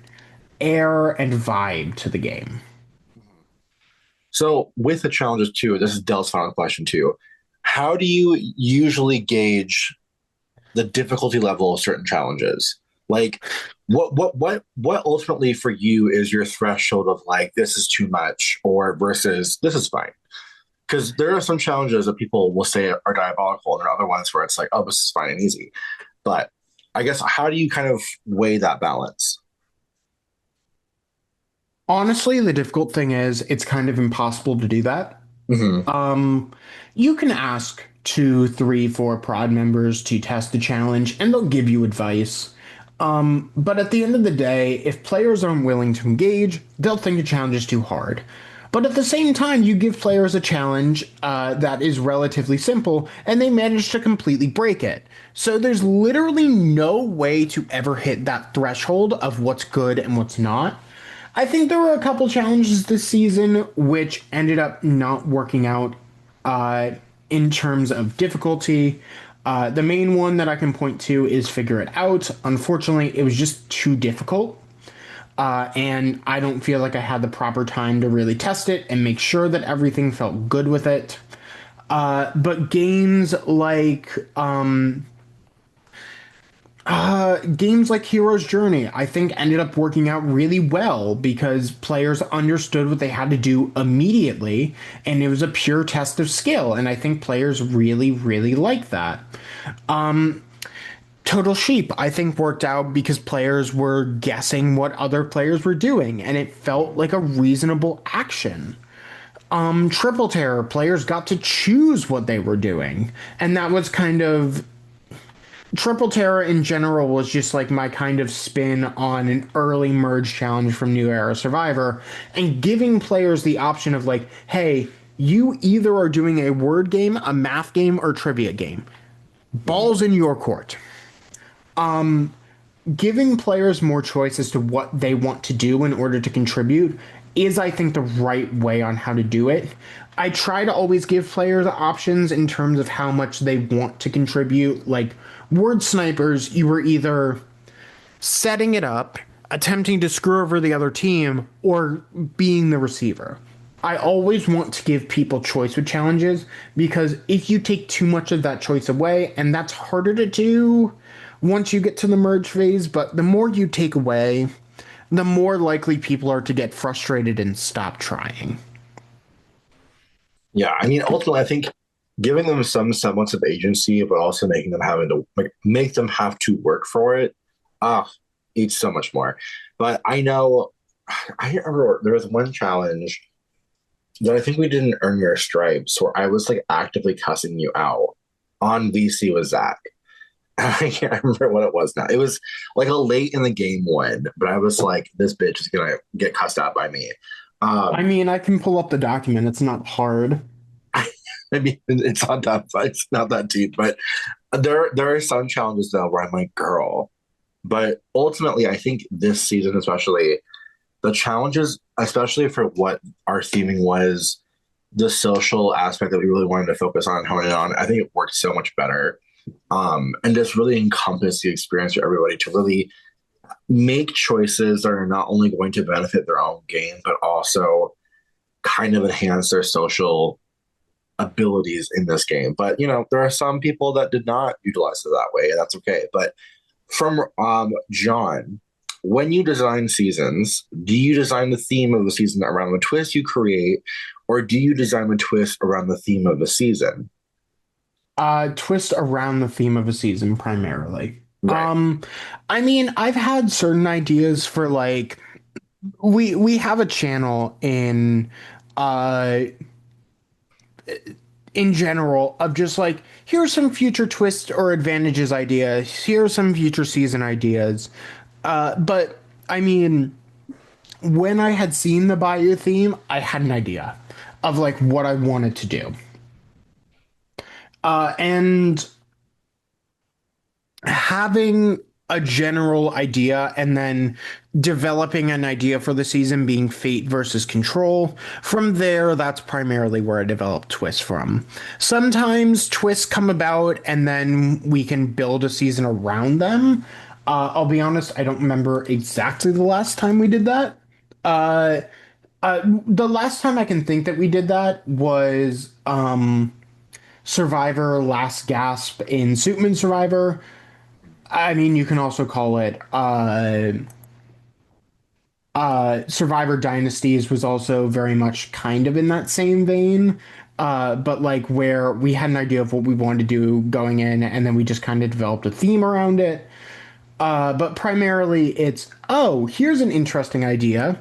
air and vibe to the game. So with the challenges too, this is Dell's final question too. How do you usually gauge the difficulty level of certain challenges? Like what ultimately for you is your threshold of like this is too much or versus this is fine? Because there are some challenges that people will say are diabolical, and there are other ones where it's like, oh, this is fine and easy. But I guess how do you kind of weigh that balance? Honestly, the difficult thing is it's kind of impossible to do that. Hmm. You can ask two, three, four prod members to test the challenge, and they'll give you advice. But at the end of the day, if players aren't willing to engage, they'll think the challenge is too hard. But at the same time, you give players a challenge that is relatively simple, and they manage to completely break it. So there's literally no way to ever hit that threshold of what's good and what's not. I think there were a couple challenges this season which ended up not working out uh, in terms of difficulty. The main one that I can point to is Figure It Out. Unfortunately, it was just too difficult. And I don't feel like I had the proper time to really test it and make sure that everything felt good with it. But games like Hero's Journey, I think ended up working out really well because players understood what they had to do immediately, and it was a pure test of skill. And I think players really, really like that. Total Sheep, I think, worked out because players were guessing what other players were doing, and it felt like a reasonable action. Triple Terror, players got to choose what they were doing, and that was kind of Triple Terror in general was just like my kind of spin on an early merge challenge from New Era Survivor and giving players the option of like, hey, you either are doing a word game, a math game, or trivia game. Mhm. Balls in your court. Giving players more choice as to what they want to do in order to contribute is, I think, the right way on how to do it. I try to always give players options in terms of how much they want to contribute. Like word snipers, you were either setting it up, attempting to screw over the other team, or being the receiver. I always want to give people choice with challenges because if you take too much of that choice away, and that's harder to do once you get to the merge phase, but the more you take away, the more likely people are to get frustrated and stop trying. Yeah, I mean, ultimately, I think giving them some semblance of agency, but also making them having to like make them have to work for it, ah, eats so much more. But I know, I remember there was one challenge that I think we didn't earn your stripes, where I was like actively cussing you out on VC with Zach. I can't remember what it was now. It was like a late in the game one, but I was like, this bitch is gonna get cussed out by me. I Um, mean, I can pull up the document, it's not hard. I mean, it's not that it's not that deep, but there are some challenges though where I'm like, girl. But ultimately, I think this season, especially the challenges, especially for what our theming was, the social aspect that we really wanted to focus on and hone in on, I think it worked so much better. And just really encompass the experience for everybody to really make choices that are not only going to benefit their own game, but also kind of enhance their social abilities in this game. But there are some people that did not utilize it that way, and that's okay. But from John, when you design seasons, do you design the theme of the season around the twist you create, or do you design the twist around the theme of the season? Twist around the theme of a season primarily. Right. Um, I mean, I've had certain ideas for like we have a channel uh in general of just like here's some future twist or advantages ideas, here's some future season ideas. But I mean, when I had seen the Bayou theme, I had an idea of like what I wanted to do. And having a general idea and then developing an idea for the season being fate versus control. From there, that's primarily where I develop twists from. Sometimes twists come about and then we can build a season around them. I'll be honest, I don't remember exactly the last time we did that. Uh, the last time I can think that we did that was Survivor Last Gasp in Suitman Survivor. I mean, you can also call it Survivor Dynasties was also very much kind of in that same vein. But like where we had an idea of what we wanted to do going in, and then we just kind of developed a theme around it. But primarily it's, oh, here's an interesting idea.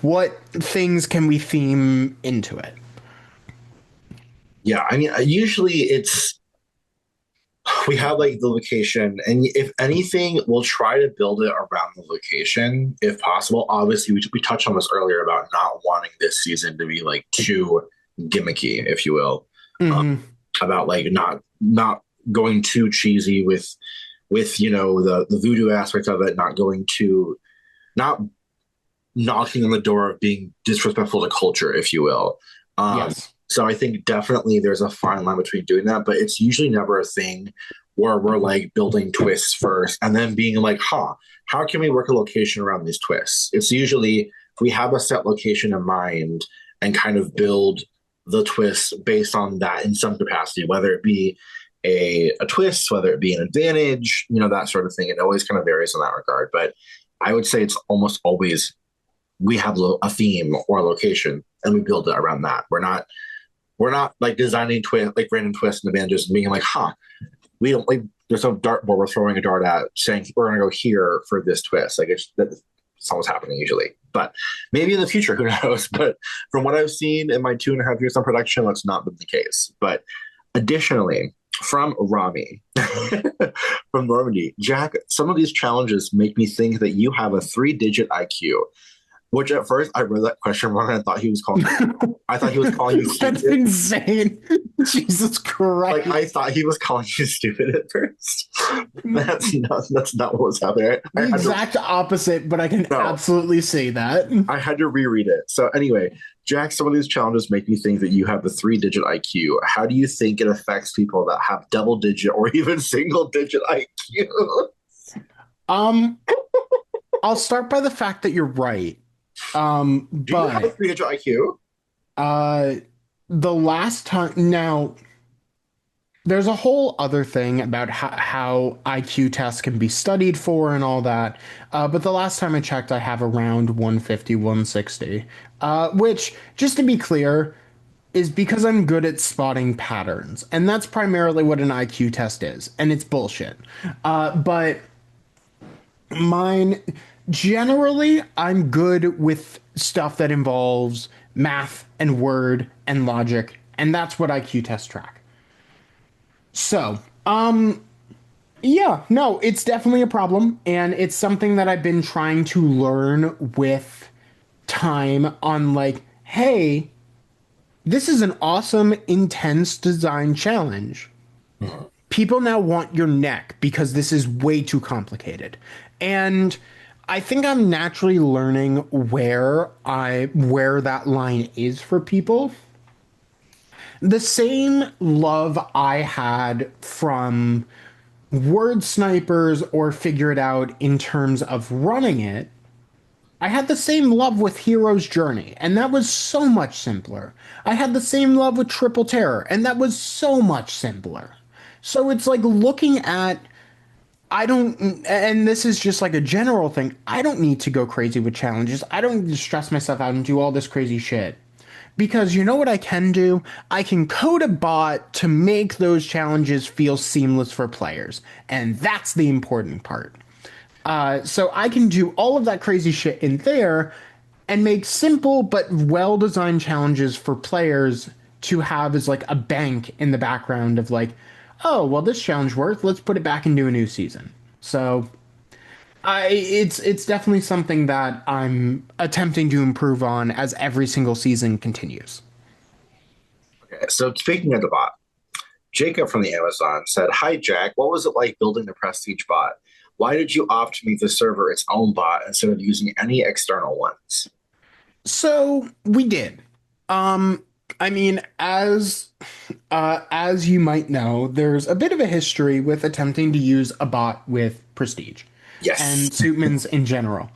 What things can we theme into it? Yeah, I mean, usually we have like the location, and if anything, we'll try to build it around the location if possible. Obviously, we touched on this earlier about not wanting this season to be like too gimmicky, if you will, um, Hmm. about like not going too cheesy with the voodoo aspect of it, not going to not knocking on the door of being disrespectful to culture, if you will. Um, Yes. so I think definitely there's a fine line between doing that, but it's usually never a thing where we're like building twists first and then being like, how can we work a location around these twists? It's usually we have a set location in mind and kind of build the twists based on that in some capacity, whether it be a twist, whether it be an advantage, that sort of thing. It always kind of varies in that regard. But I would say it's almost always we have a theme or a location and we build it around that. We're not like designing twist like random twists and advantages and being like, we don't like there's no dartboard we're throwing a dart at saying we're going to go here for this twist. Like that's not what's happening usually. But maybe in the future, who knows? But from what I've seen in my 2.5 years on production, that's not been the case. But additionally, from Rami, from Normandy, Jack, some of these challenges make me think that you have a 3-digit IQ. Which at first I read that question wrong and I thought he was calling I thought he was calling you That's stupid. insane. Jesus Like Christ. I thought he was calling you stupid at first. That's not what was happening. I The had to exact opposite, but I can no, absolutely say that. I had to reread it. So anyway, Jack, some of these challenges make me think that you have the 3-digit IQ. How do you think it affects people that have double-digit or even single-digit IQ? Um, I'll start by the fact that you're right. Do you have a But 3-digit IQ? uh the last time now there's a whole other thing about how IQ tests can be studied for and all that. But the last time I checked, I have around 150, 160. Which, just to be clear, is because I'm good at spotting patterns. And that's primarily what an IQ test is. And it's bullshit. But mine, generally, I'm good with stuff that involves math and word and logic. And that's what IQ tests track. So, yeah, no, it's definitely a problem, and it's something that I've been trying to learn with time on like, hey, this is an awesome, intense design challenge. People now want your neck because this is way too complicated. And I think I'm naturally learning where that line is for people. The same love I had from word snipers or figure it out in terms of running it, I had the same love with Hero's Journey, and that was so much simpler. I had the same love with Triple Terror, and that was so much simpler. So it's like looking at I don't, and this is just like a general thing. I don't need to go crazy with challenges. I don't need to stress myself out and do all this crazy shit. Because you know what I can do? I can code a bot to make those challenges feel seamless for players. And that's the important part. So I can do all of that crazy shit in there and make simple but well designed challenges for players to have as like a bank in the background of like, oh, well, this challenge worked. Let's put it back into a new season. So it's definitely something that I'm attempting to improve on as every single season continues. Okay, so speaking of the bot, Jacob from the Amazon said, "Hi Jack, what was it like building the Prestige bot? Why did you opt to make the server its own bot instead of using any external ones?" So we did. Um, I mean, as you might know, there's a bit of a history with attempting to use a bot with Prestige Yes. and Suitman's in general.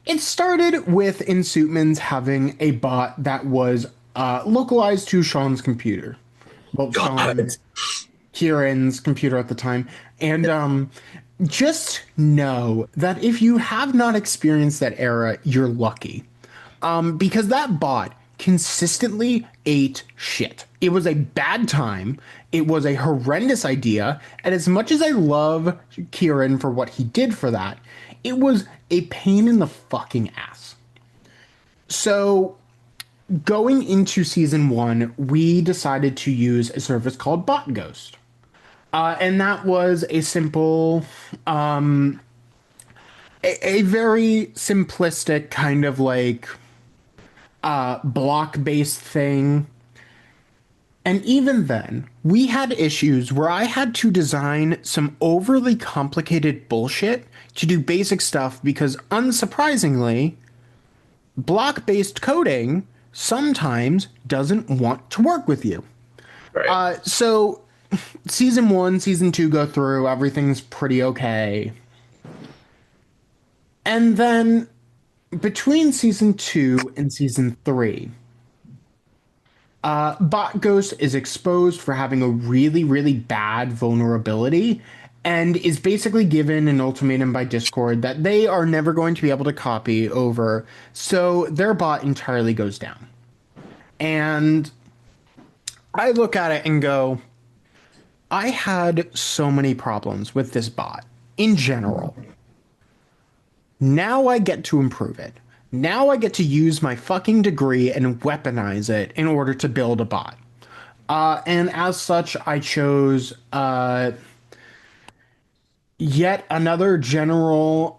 It started with in Suitman's having a bot that was localized to Sean's computer. Well, God. Kieran's computer at the time. And just know that if you have not experienced that era, you're lucky. Because that bot consistently ate shit. It was a bad time. It was a horrendous idea. And as much as I love Kieran for what he did for that, it was a pain in the fucking ass. So going into season one, we decided to use a service called Bot Ghost. And that was a simple, a very simplistic kind of like block based thing. And even then, we had issues where I had to design some overly complicated bullshit to do basic stuff because, unsurprisingly, block based coding sometimes doesn't want to work with you. Right. So, season one, season two go through, everything's pretty okay. And then between season two and season three, Bot Ghost is exposed for having a really, really bad vulnerability and is basically given an ultimatum by Discord that they are never going to be able to copy over, so their bot entirely goes down. And I look at it and go, I had so many problems with this bot in general. Now I get to improve it. Now I get to use my fucking degree and weaponize it in order to build a bot. And as such, I chose yet another general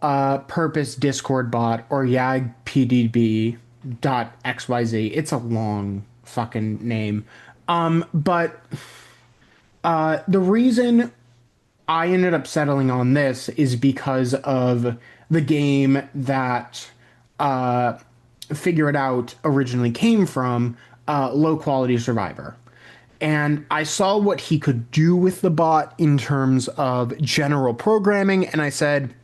purpose Discord bot, or YAG dot XYZ. It's a long fucking name. But the reason I ended up settling on this is because of the game that Figure It Out originally came from, Low Quality Survivor. And I saw what he could do with the bot in terms of general programming, and I said,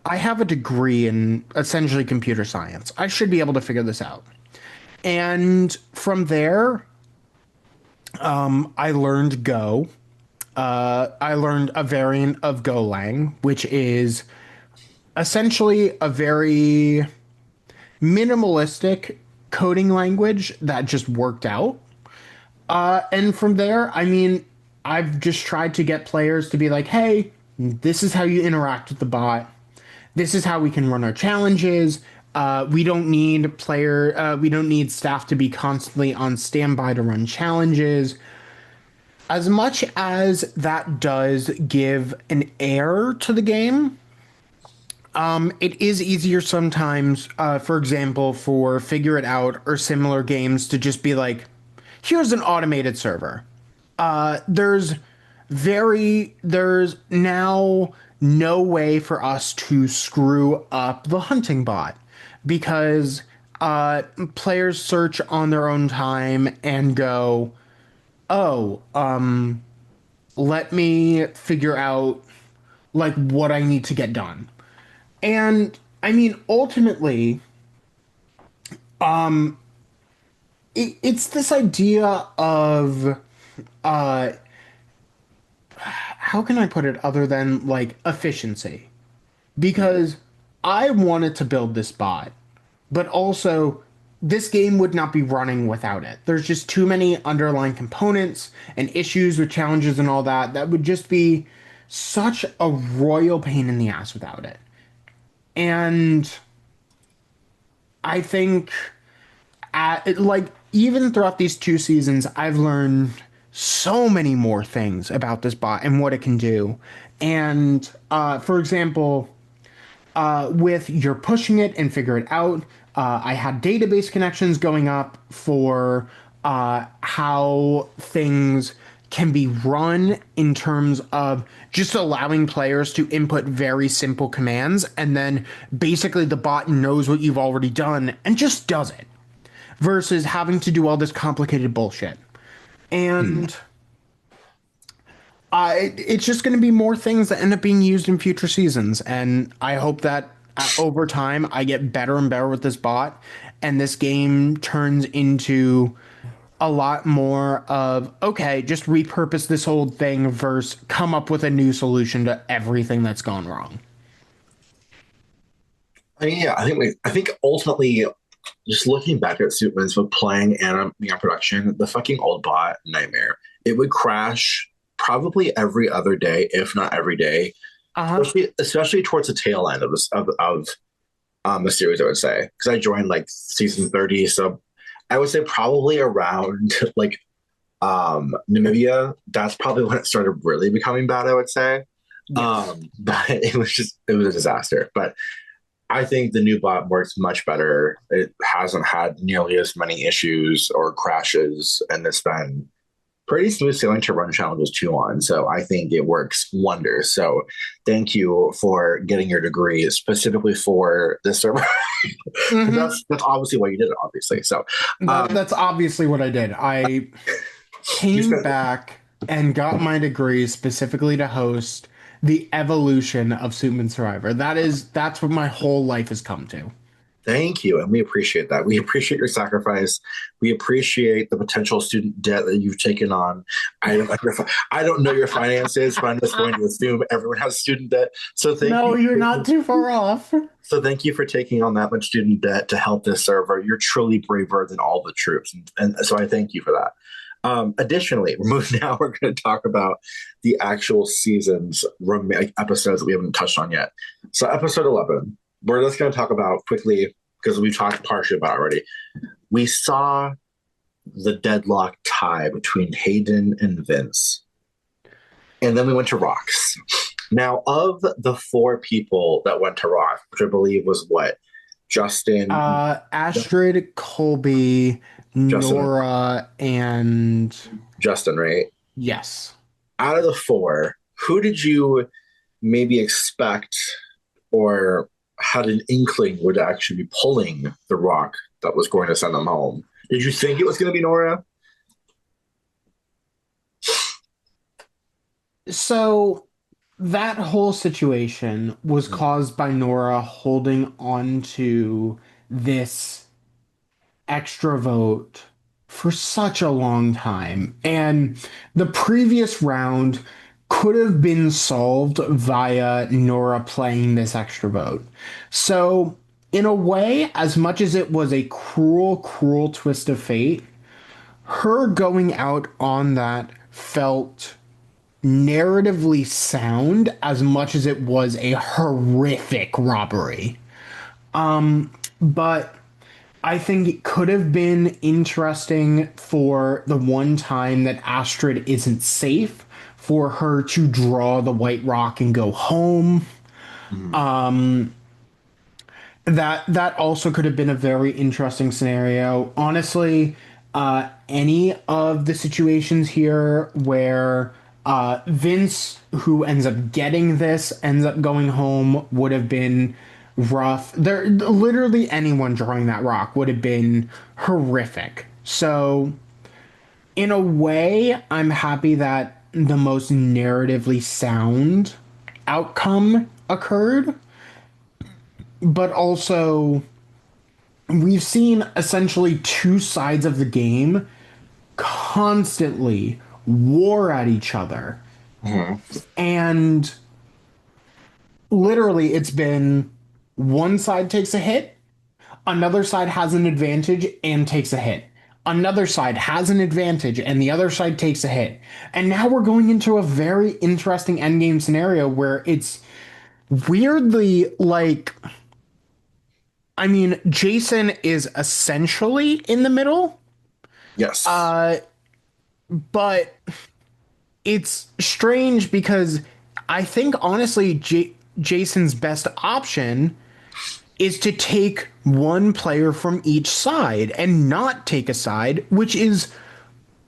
I have a degree in essentially computer science. I should be able to figure this out. And from there, I learned Go. I learned a variant of Golang, which is essentially a very minimalistic coding language that just worked out. And from there, I mean, I've just tried to get players to be like, hey, this is how you interact with the bot. This is how we can run our challenges. We don't need staff to be constantly on standby to run challenges. As much as that does give an air to the game, it is easier sometimes, for example, for Figure It Out or similar games to just be like, here's an automated server. There's now no way for us to screw up the hunting bot because players search on their own time and go, oh, let me figure out like what I need to get done. And I mean, ultimately, it's this idea of how can I put it other than like efficiency? Because I wanted to build this bot, but also this game would not be running without it. There's just too many underlying components and issues with challenges and all that that would just be such a royal pain in the ass without it. And I think like even throughout these two seasons, I've learned so many more things about this bot and what it can do. And for example, with you're pushing it and figure it out, I had database connections going up for how things can be run in terms of just allowing players to input very simple commands and then basically the bot knows what you've already done and just does it versus having to do all this complicated bullshit. And it's just going to be more things that end up being used in future seasons. And I hope that over time I get better and better with this bot and this game turns into a lot more of, okay, just repurpose this old thing versus come up with a new solution to everything that's gone wrong. I mean, yeah, I think ultimately, just looking back at Suitman's with playing and being on production, the fucking old bot nightmare. It would crash probably every other day, if not every day, Uh-huh. especially towards the tail end of the series. I would say because I joined like season 30, so I would say probably around like Namibia. That's probably when it started really becoming bad. I would say, Yes. but it was a disaster. But I think the new bot works much better. It hasn't had nearly as many issues or crashes, and it's been pretty smooth sailing to run challenges too on. So I think it works wonders. So thank you for getting your degree specifically for this server. Hmm. That's obviously why you did it, obviously. So um, That's obviously what I did. I you came spent back and got my degree specifically to host the evolution of Suitman Survivor. That's what my whole life has come to. Thank you, and we appreciate that. We appreciate your sacrifice. We appreciate the potential student debt that you've taken on. I don't know your finances, but I'm just going to assume everyone has student debt. So thank No, you. you're not too far off. So thank you for taking on that much student debt to help this server. You're truly braver than all the troops, and so I thank you for that. Additionally, now we're going to talk about the actual season's episodes that we haven't touched on yet. So, episode 11, we're just going to talk about quickly because we've talked partially about it already. We saw the deadlock tie between Hayden and Vince, and then we went to Rocks. Now, of the four people that went to Rock, which I believe was what? Justin, Astrid, Colby, Justin, Nora, and Justin, right? yes. Out of the four, who did you maybe expect or had an inkling would actually be pulling the rock that was going to send them home? Did you think it was going to be Nora? So that whole situation was caused by Nora holding on to this extra vote for such a long time. And the previous round could have been solved via Nora playing this extra vote. So, in a way, as much as it was a cruel, cruel twist of fate, her going out on that felt narratively sound as much as it was a horrific robbery. But I think it could have been interesting for the one time that Astrid isn't safe for her to draw the white rock and go home. Mm. That also could have been a very interesting scenario. Honestly, any of the situations here where Vince, who ends up getting this, ends up going home, would have been rough. There, literally anyone drawing that rock would have been horrific. So, in a way, I'm happy that the most narratively sound outcome occurred, but also we've seen essentially two sides of the game constantly war at each other. Mhm. And literally, it's been one side takes a hit, another side has an advantage and takes a hit. Another side has an advantage and the other side takes a hit. And now we're going into a very interesting endgame scenario where it's weirdly like, I mean, Jason is essentially in the middle, Yes. but it's strange because I think honestly, Jason's best option is to take one player from each side and not take a side, which is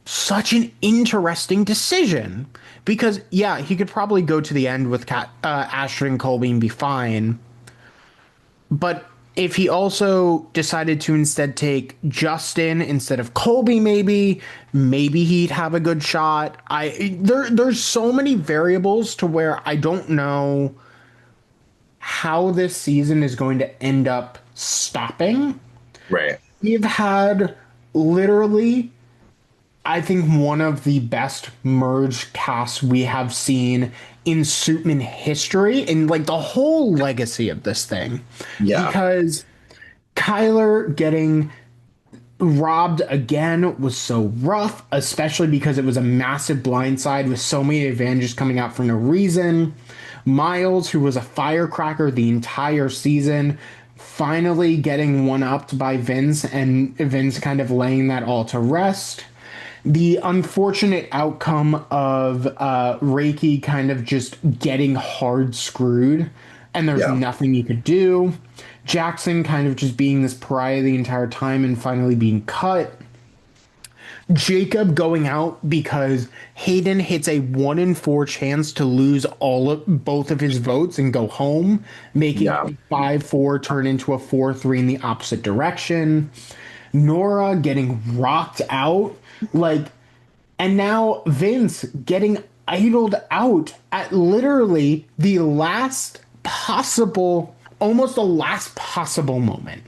such an interesting decision. Because, yeah, he could probably go to the end with Astrid and Colby and be fine. But if he also decided to instead take Justin instead of Colby, maybe he'd have a good shot. There's so many variables to where I don't know how this season is going to end up stopping. Right. We've had literally, I think, one of the best merged casts we have seen in Suitman history and like the whole legacy of this thing. Yeah. Because Kyler getting robbed again was so rough, especially because it was a massive blindside with so many advantages coming out for no reason. Miles, who was a firecracker the entire season, finally getting one upped by Vince, and Vince kind of laying that all to rest. The unfortunate outcome of Reiki kind of just getting hard screwed, and there's Yeah. nothing you could do. Jackson kind of just being this pariah the entire time and finally being cut. Jacob going out because Hayden hits a 1 in 4 chance to lose both of his votes and go home, making Yeah. a 5-4 turn into a 4-3 in the opposite direction. Nora getting rocked out, like, and now Vince getting idled out at literally the last possible, almost the last possible moment.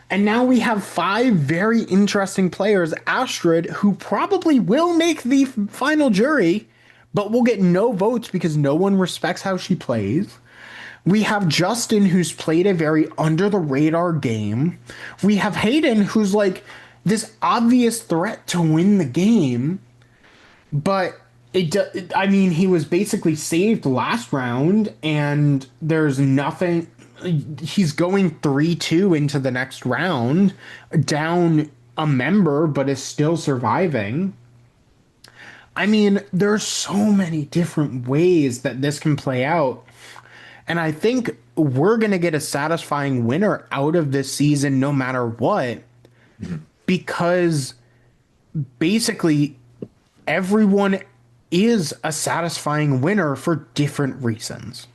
And now we have 5 very interesting players. Astrid, who probably will make the final jury, but will get no votes because no one respects how she plays. We have Justin, who's played a very under the radar game. We have Hayden, who's like, this obvious threat to win the game, but I mean, he was basically saved last round, and there's nothing. He's going 3-2 into the next round, down a member, but is still surviving. I mean, there's so many different ways that this can play out. And I think we're going to get a satisfying winner out of this season no matter what, Mhm. because basically everyone is a satisfying winner for different reasons.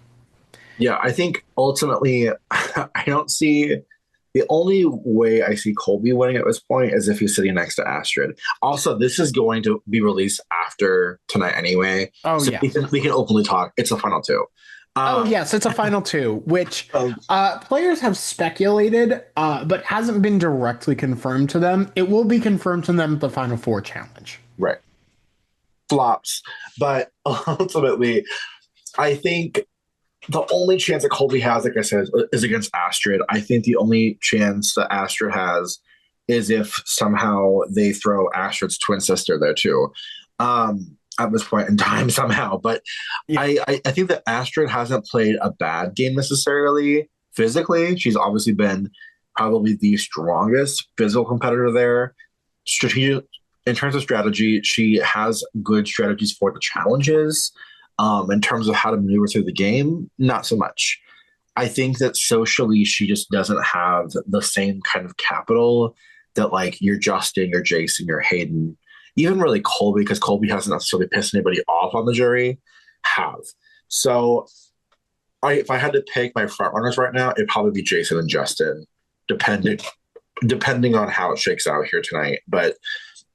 Yeah, I think ultimately, I don't see the only way I see Colby winning at this point is if he's sitting next to Astrid. Also, this is going to be released after tonight anyway, Oh, so yeah. we can openly talk. It's a final two. Oh, Um, yes, it's a final two, which um, players have speculated, but hasn't been directly confirmed to them. It will be confirmed to them at the Final Four challenge. right, flops, but ultimately, I think the only chance that Colby has, like I said, is against Astrid. I think the only chance that Astrid has is if somehow they throw Astrid's twin sister there too. At this point in time, somehow. But Yeah. I think that Astrid hasn't played a bad game necessarily physically. She's obviously been probably the strongest physical competitor there. Strategic in terms of strategy, she has good strategies for the challenges. In terms of how to maneuver through the game, not so much. I think that socially, she just doesn't have the same kind of capital that like your Justin, your Jason, your Hayden, even really Colby, because Colby hasn't necessarily pissed anybody off on the jury, have. So if I had to pick my front runners right now, it'd probably be Jason and Justin, depending on how it shakes out here tonight. But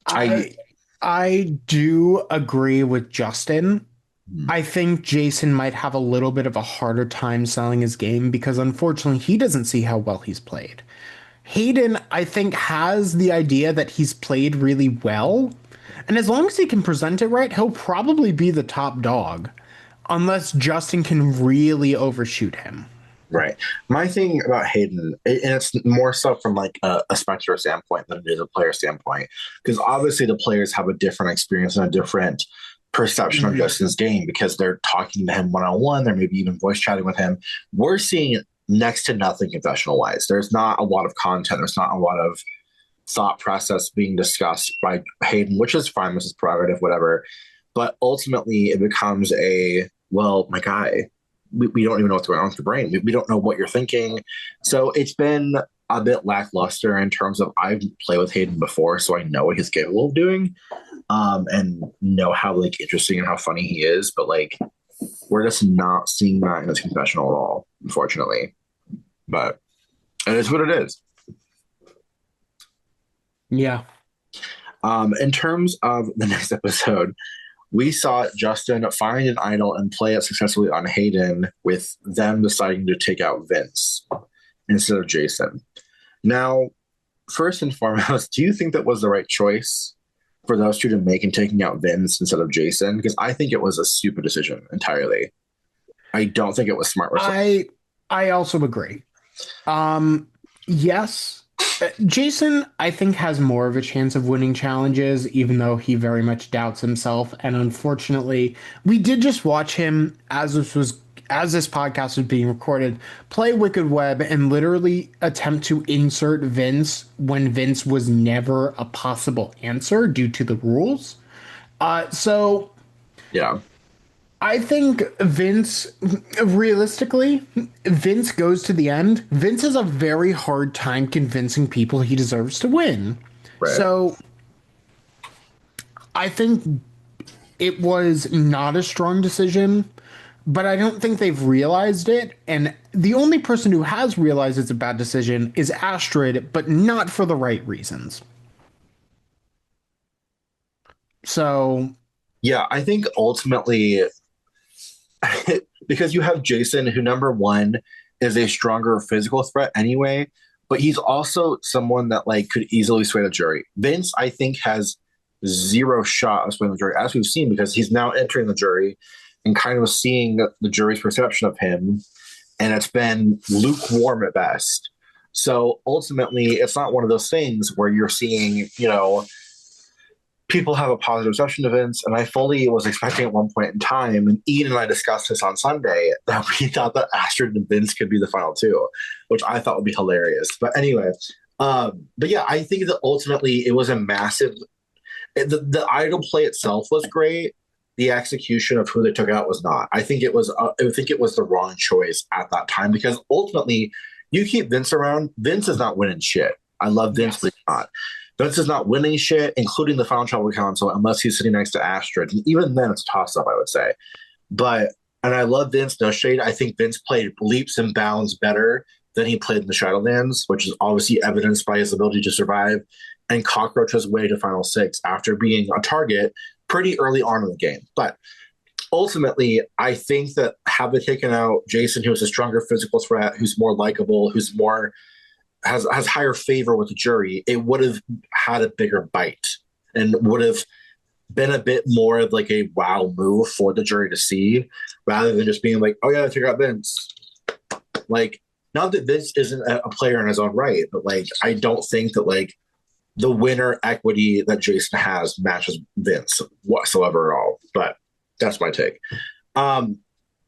I I I do agree with Justin. I think Jason might have a little bit of a harder time selling his game because unfortunately he doesn't see how well he's played. Hayden, I think, has the idea that he's played really well. And as long as he can present it right, he'll probably be the top dog. Unless Justin can really overshoot him. Right. My thing about Hayden, and it's more so from like a spectator standpoint than it is a player standpoint, because obviously the players have a different experience and a different perception of Mhm. Justin's game because they're talking to him one on one. They're maybe even voice chatting with him. We're seeing next to nothing confessional wise. There's not a lot of content. There's not a lot of thought process being discussed by Hayden, which is fine. This is prerogative, whatever. But ultimately, it becomes a well, my guy, we don't even know what's going on with your brain. We don't know what you're thinking. So it's been a bit lackluster in terms of I've played with Hayden before, so I know what he's capable of doing, and know how like interesting and how funny he is. But like, we're just not seeing that in this confessional at all, unfortunately. But it is what it is. Yeah. In terms of the next episode, we saw Justin find an idol and play it successfully on Hayden, with them deciding to take out Vince instead of Jason. Now, first and foremost, do you think that was the right choice for those two to make in taking out Vince instead of Jason? Because I think it was a stupid decision entirely. I don't think it was smart. I I also agree. Um yes. Jason, I think, has more of a chance of winning challenges, even though he very much doubts himself. And unfortunately, we did just watch him as this podcast was being recorded, play Wicked Web and literally attempt to insert Vince when Vince was never a possible answer due to the rules. So Yeah, I think realistically, Vince goes to the end. Vince has a very hard time convincing people he deserves to win. right. So I think it was not a strong decision, but I don't think they've realized it. And the only person who has realized it's a bad decision is Astrid, but not for the right reasons. So, Yeah, I think ultimately, because you have Jason, who number one is a stronger physical threat anyway, but he's also someone that like could easily sway the jury. Vince, I think, has zero shot of swaying the jury, as we've seen, because he's now entering the jury and kind of seeing the jury's perception of him, and it's been lukewarm at best. So ultimately, it's not one of those things where you're seeing, people have a positive reception to Vince. And I fully was expecting at one point in time, and Ian and I discussed this on Sunday, that we thought that Astrid and Vince could be the final two, which I thought would be hilarious. But anyway, but yeah, I think that ultimately it was a massive. The idol play itself was great. The execution of who they took out was not. I think it was. I think it was the wrong choice at that time because ultimately, you keep Vince around. Vince is not winning shit. I love Vince, but he's not. Vince is not winning shit, including the Final Tribal Council, unless he's sitting next to Astrid. And even then, it's a toss up, I would say. But, and I love Vince, no shade. I think Vince played leaps and bounds better than he played in the Shadowlands, which is obviously evidenced by his ability to survive and cockroach his way to Final Six after being a target pretty early on in the game. But ultimately, I think that having taken out Jason, who's a stronger physical threat, who's more likable, who's more has higher favor with the jury, it would have had a bigger bite and would have been a bit more of like a wow move for the jury to see rather than just being like, oh yeah, I took out Vince. Like, not that Vince isn't a player in his own right, but like, I don't think that like the winner equity that Jason has matches Vince whatsoever at all. But that's my take.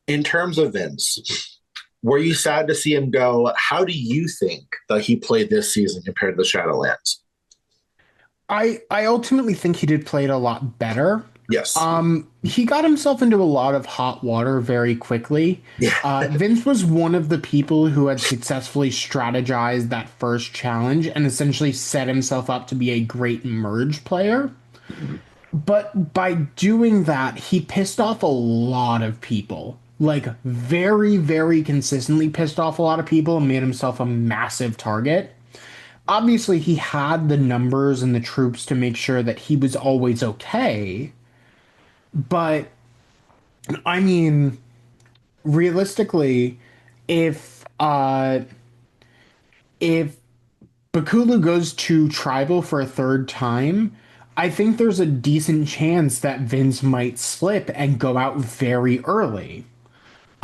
In terms of Vince, were you sad to see him go? How do you think that he played this season compared to the Shadowlands? I ultimately think he did play it a lot better. Yes. He got himself into a lot of hot water very quickly. Yeah. Vince was one of the people who had successfully strategized that first challenge and essentially set himself up to be a great merge player. But by doing that, he pissed off a lot of people. Like, very, very consistently pissed off a lot of people and made himself a massive target. Obviously, he had the numbers and the troops to make sure that he was always okay. But, I mean, realistically, if if Bakulu goes to tribal for a third time, I think there's a decent chance that Vince might slip and go out very early.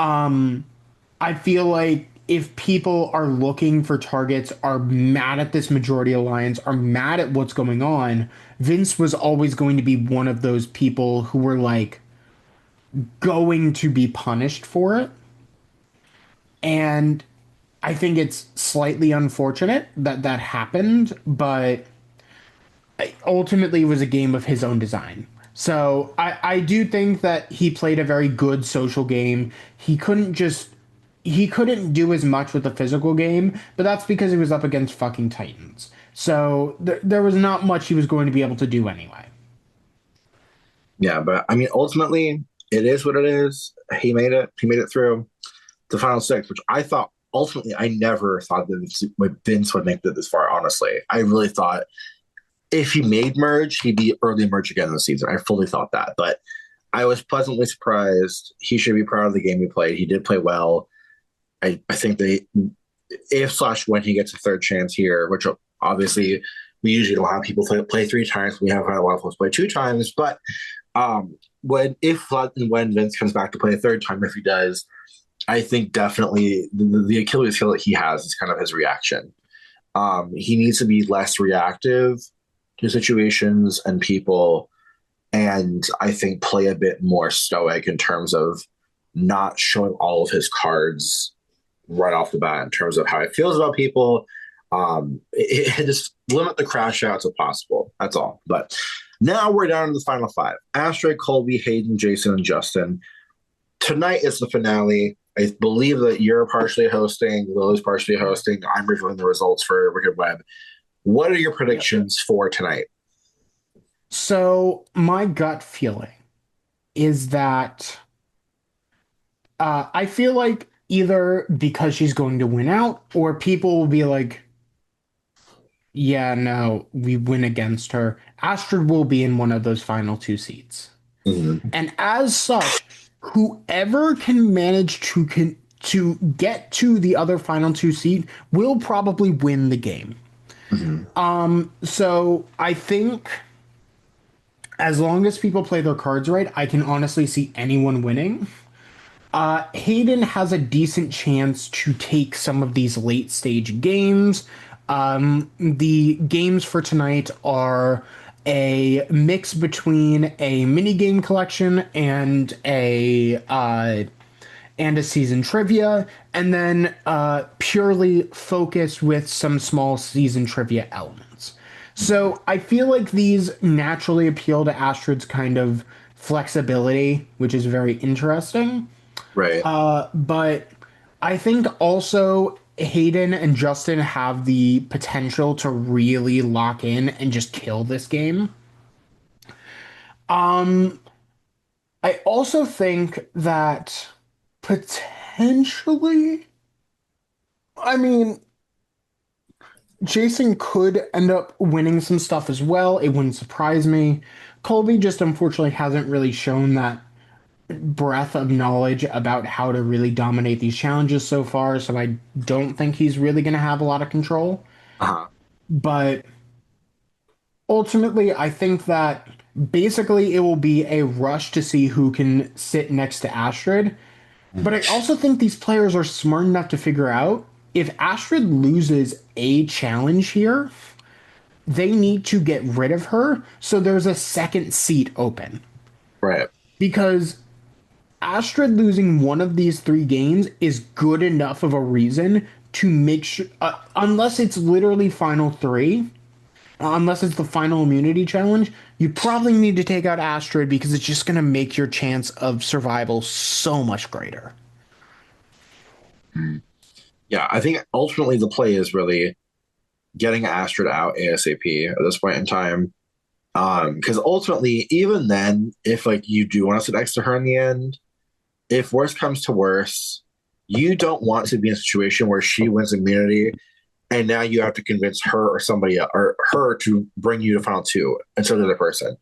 I feel like if people are looking for targets, are mad at this majority alliance, are mad at what's going on, Vince was always going to be one of those people who were like going to be punished for it. And I think it's slightly unfortunate that that happened, but ultimately it was a game of his own design. So I do think that he played a very good social game. He couldn't do as much with the physical game, but that's because he was up against fucking Titans. So there was not much he was going to be able to do anyway. Yeah, but I mean, ultimately, it is what it is. He made it. He made it through the final six, which I thought ultimately I never thought that Vince would make it this far. Honestly, I really thought if he made merge, he'd be early merge again in the season. I fully thought that, but I was pleasantly surprised. He should be proud of the game he played. He did play well. I think they, if slash when he gets a third chance here, which obviously we usually don't have people play three times. We have had a lot of folks play two times, but when if and when Vince comes back to play a third time, if he does, I think definitely the Achilles heel that he has is kind of his reaction. He needs to be less reactive to situations and people, and I think play a bit more stoic in terms of not showing all of his cards right off the bat in terms of how he feels about people. Just limit the crash outs if possible. That's all. But now we're down to the final five: Astrid, Colby, Hayden, Jason, and Justin. Tonight is the finale. I believe that you're partially hosting, Lily's partially hosting. I'm reviewing the results for Wicked Web. What are your predictions for tonight? So my gut feeling is that I feel like either because she's going to win out, or people will be like, yeah, no, we win against her. Astrid will be in one of those final two seats. Mm-hmm. And as such, whoever can manage to get to the other final two seat will probably win the game. Mm-hmm. So I think as long as people play their cards right, I can honestly see anyone winning. Hayden has a decent chance to take some of these late stage games. The games for tonight are a mix between a mini game collection and a season trivia, and then purely focused with some small season trivia elements. So I feel like these naturally appeal to Astrid's kind of flexibility, which is very interesting. Right. But I think also Hayden and Justin have the potential to really lock in and just kill this game. I also think that potentially, I mean, Jason could end up winning some stuff as well. It wouldn't surprise me. Colby just unfortunately hasn't really shown that breadth of knowledge about how to really dominate these challenges so far, so I don't think he's really going to have a lot of control. Uh-huh. But ultimately, I think that basically it will be a rush to see who can sit next to Astrid. But I also think these players are smart enough to figure out if Astrid loses a challenge here, they need to get rid of her so there's a second seat open. Right. Because Astrid losing one of these three games is good enough of a reason to make sure, unless it's literally final three, unless it's the final immunity challenge, you probably need to take out Astrid because it's just going to make your chance of survival so much greater. Yeah, I think ultimately the play is really getting Astrid out ASAP at this point in time. Because ultimately, even then, if like you do want to sit next to her in the end, if worse comes to worse, you don't want to be in a situation where she wins immunity and now you have to convince her or somebody or her to bring you to final two instead of the other person.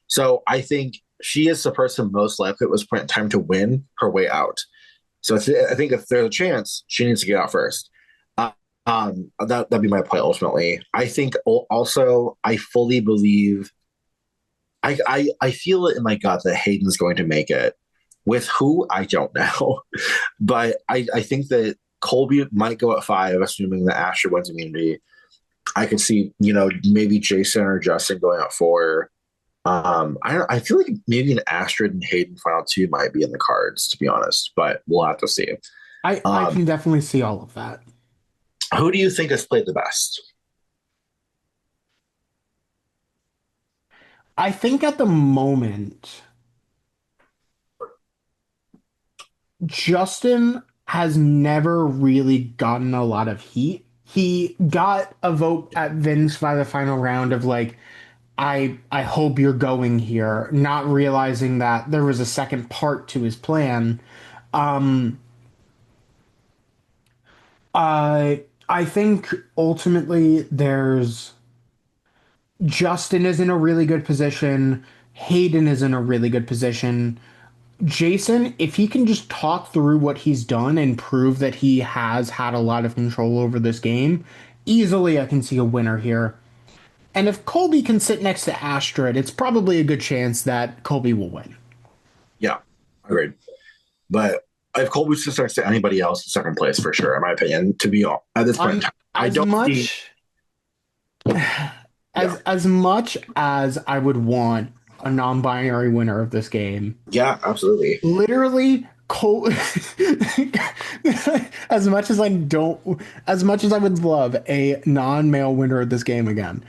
So I think she is the person most likely at this point in time to win her way out. So I think if there's a chance, she needs to get out first. That'd be my play ultimately. I think also I fully believe I feel it in my gut that Hayden's going to make it. With who, I don't know. But I think that Colby might go at five, assuming that Asher wins immunity. I could see, maybe Jason or Justin going at four. I feel like maybe an Astrid and Hayden final two might be in the cards, to be honest, but we'll have to see. I Um, can definitely see all of that. who do you think has played the best? I think at the moment, Justin has never really gotten a lot of heat. He got a vote at Vince by the final round of like, I hope you're going here, not realizing that there was a second part to his plan. Um, I think ultimately there's Justin is in a really good position. Hayden is in a really good position. Jason, if he can just talk through what he's done and prove that he has had a lot of control over this game, easily I can see a winner here. And if Colby can sit next to Astrid, it's probably a good chance that Colby will win. Yeah, agreed. But if Colby sits next to anybody else in second place for sure, in my opinion, to be at this point in time, I As don't see. much Yeah, as much as I would want a non-binary winner of this game, yeah, absolutely. literally as much as I don't as much as I would love a non-male winner of this game again,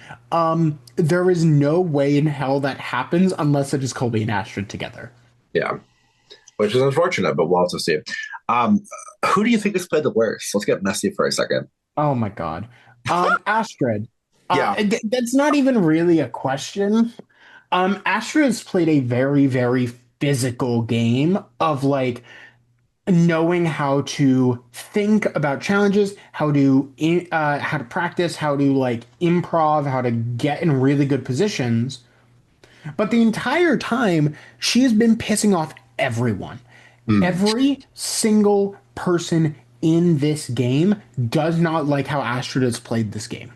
there is no way in hell that happens unless it is Colby and Astrid together. Yeah, which is unfortunate, but we'll have to see. Um, who do you think has played the worst? Let's get messy for a second. Oh my god. Astrid. Yeah, That's not even really a question. Astrid has played a very, very physical game of like knowing how to think about challenges, how to practice, how to like improv, how to get in really good positions. But the entire time, she has been pissing off everyone. mm, Every single person in this game does not like how Astrid has played this game.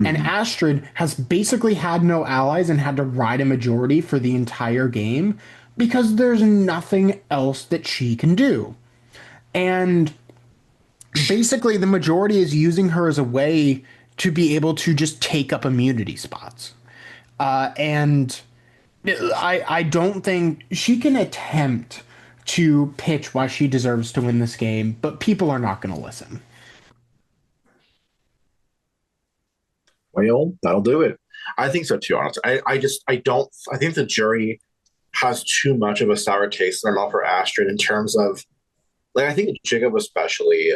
And mm, Astrid has basically had no allies and had to ride a majority for the entire game because there's nothing else that she can do. And basically, the majority is using her as a way to be able to just take up immunity spots. And I don't think she can attempt to pitch why she deserves to win this game, but people are not going to listen. Well, that'll do it. I think so too, honestly. I don't, I think the jury has too much of a sour taste in their mouth for Astrid in terms of, like, I think Jacob especially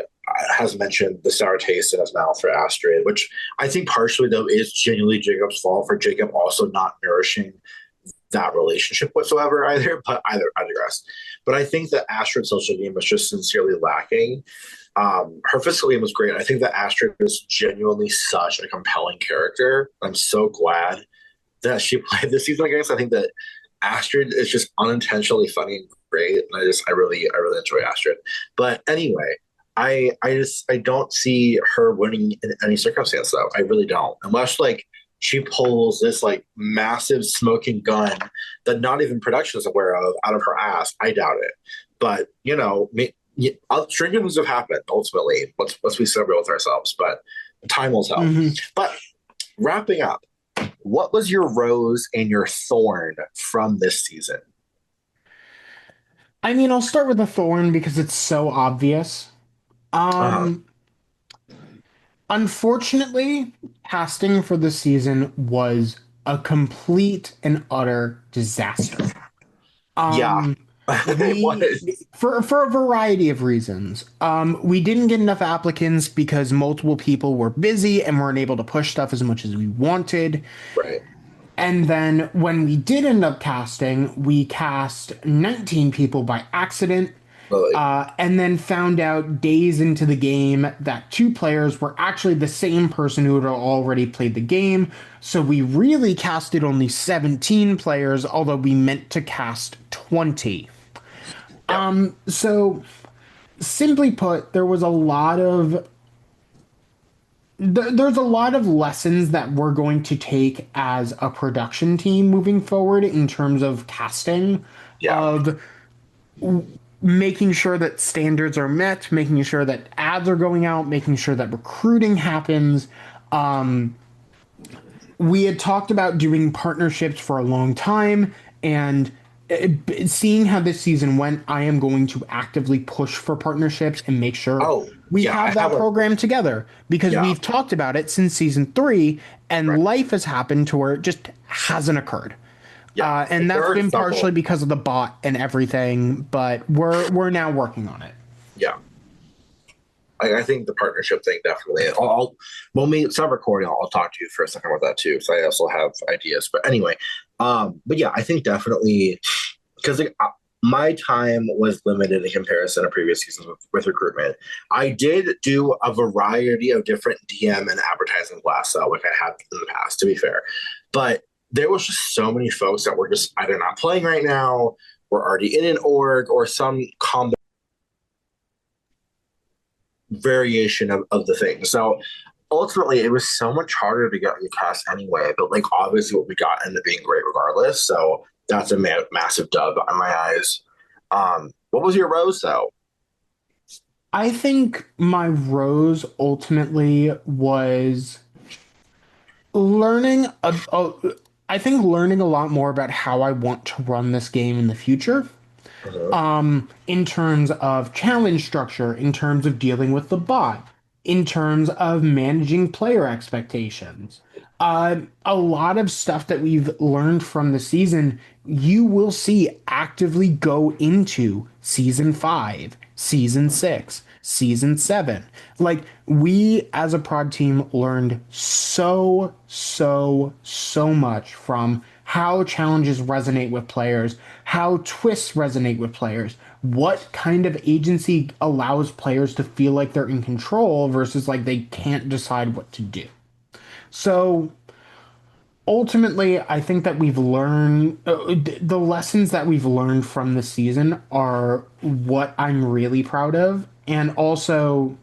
has mentioned the sour taste in his mouth for Astrid, which I think partially, though, is genuinely Jacob's fault for Jacob also not nourishing that relationship whatsoever either, but I digress. But I think that Astrid's social game was just sincerely lacking. Her physical game was great. I think that Astrid is genuinely such a compelling character. I'm so glad that she played this season against. I think that Astrid is just unintentionally funny and great, and I really enjoy Astrid. But anyway, I don't see her winning in any circumstance though. I really don't, unless like she pulls this like massive smoking gun that not even production is aware of out of her ass. I doubt it. But stranger things have happened. Ultimately, let's be sober with ourselves. But time will tell. Hmm. But wrapping up, what was your rose and your thorn from this season? I mean, I'll start with the thorn because it's so obvious. Uh-huh. Um, Unfortunately, casting for the season was a complete and utter disaster. Yeah, Um, it we was. for a variety of reasons. We didn't get enough applicants because multiple people were busy and weren't able to push stuff as much as we wanted. Right. And then when we did end up casting, we cast 19 people by accident, Really. and then found out days into the game that two players were actually the same person who had already played the game. So we really casted only 17 players, although we meant to cast 20. Yep. So simply put, there's a lot of lessons that we're going to take as a production team moving forward in terms of casting, Yeah. of making sure that standards are met, making sure that ads are going out, making sure that recruiting happens. We had talked about doing partnerships for a long time, and seeing how this season went, I am going to actively push for partnerships and make sure Oh, we yeah. I have that have a program together because yeah. we've talked about it since season three, Right. and life has happened to where it just hasn't occurred. Yeah. And There that's are been partially several. because of the bot and everything, but we're now working on it. Yeah. I think the partnership thing definitely. When we start recording, I'll talk to you for a second about that too, because I also have ideas. But anyway, but yeah, I think definitely because like, my time was limited in comparison to previous seasons with recruitment. I did do a variety of different DM and advertising blasts out, like I had in the past, to be fair. But there was just so many folks that were just either not playing right now, were already in an org, or some variation of the thing. So ultimately, it was so much harder to get your cast anyway. But like obviously, what we got ended up being great regardless. So that's a massive dub in my eyes. What was your rose though? I think my rose ultimately was learning I think learning a lot more about how I want to run this game in the future. Mhm. In terms of challenge structure, in terms of dealing with the bot, in terms of managing player expectations. A lot of stuff that we've learned from the season, you will see actively go into season five, season six, season seven. Like, we as a prod team learned so much from how challenges resonate with players, how twists resonate with players, what kind of agency allows players to feel like they're in control versus like they can't decide what to do. So ultimately, I think that we've learned the lessons that we've learned from the season are what I'm really proud of. And also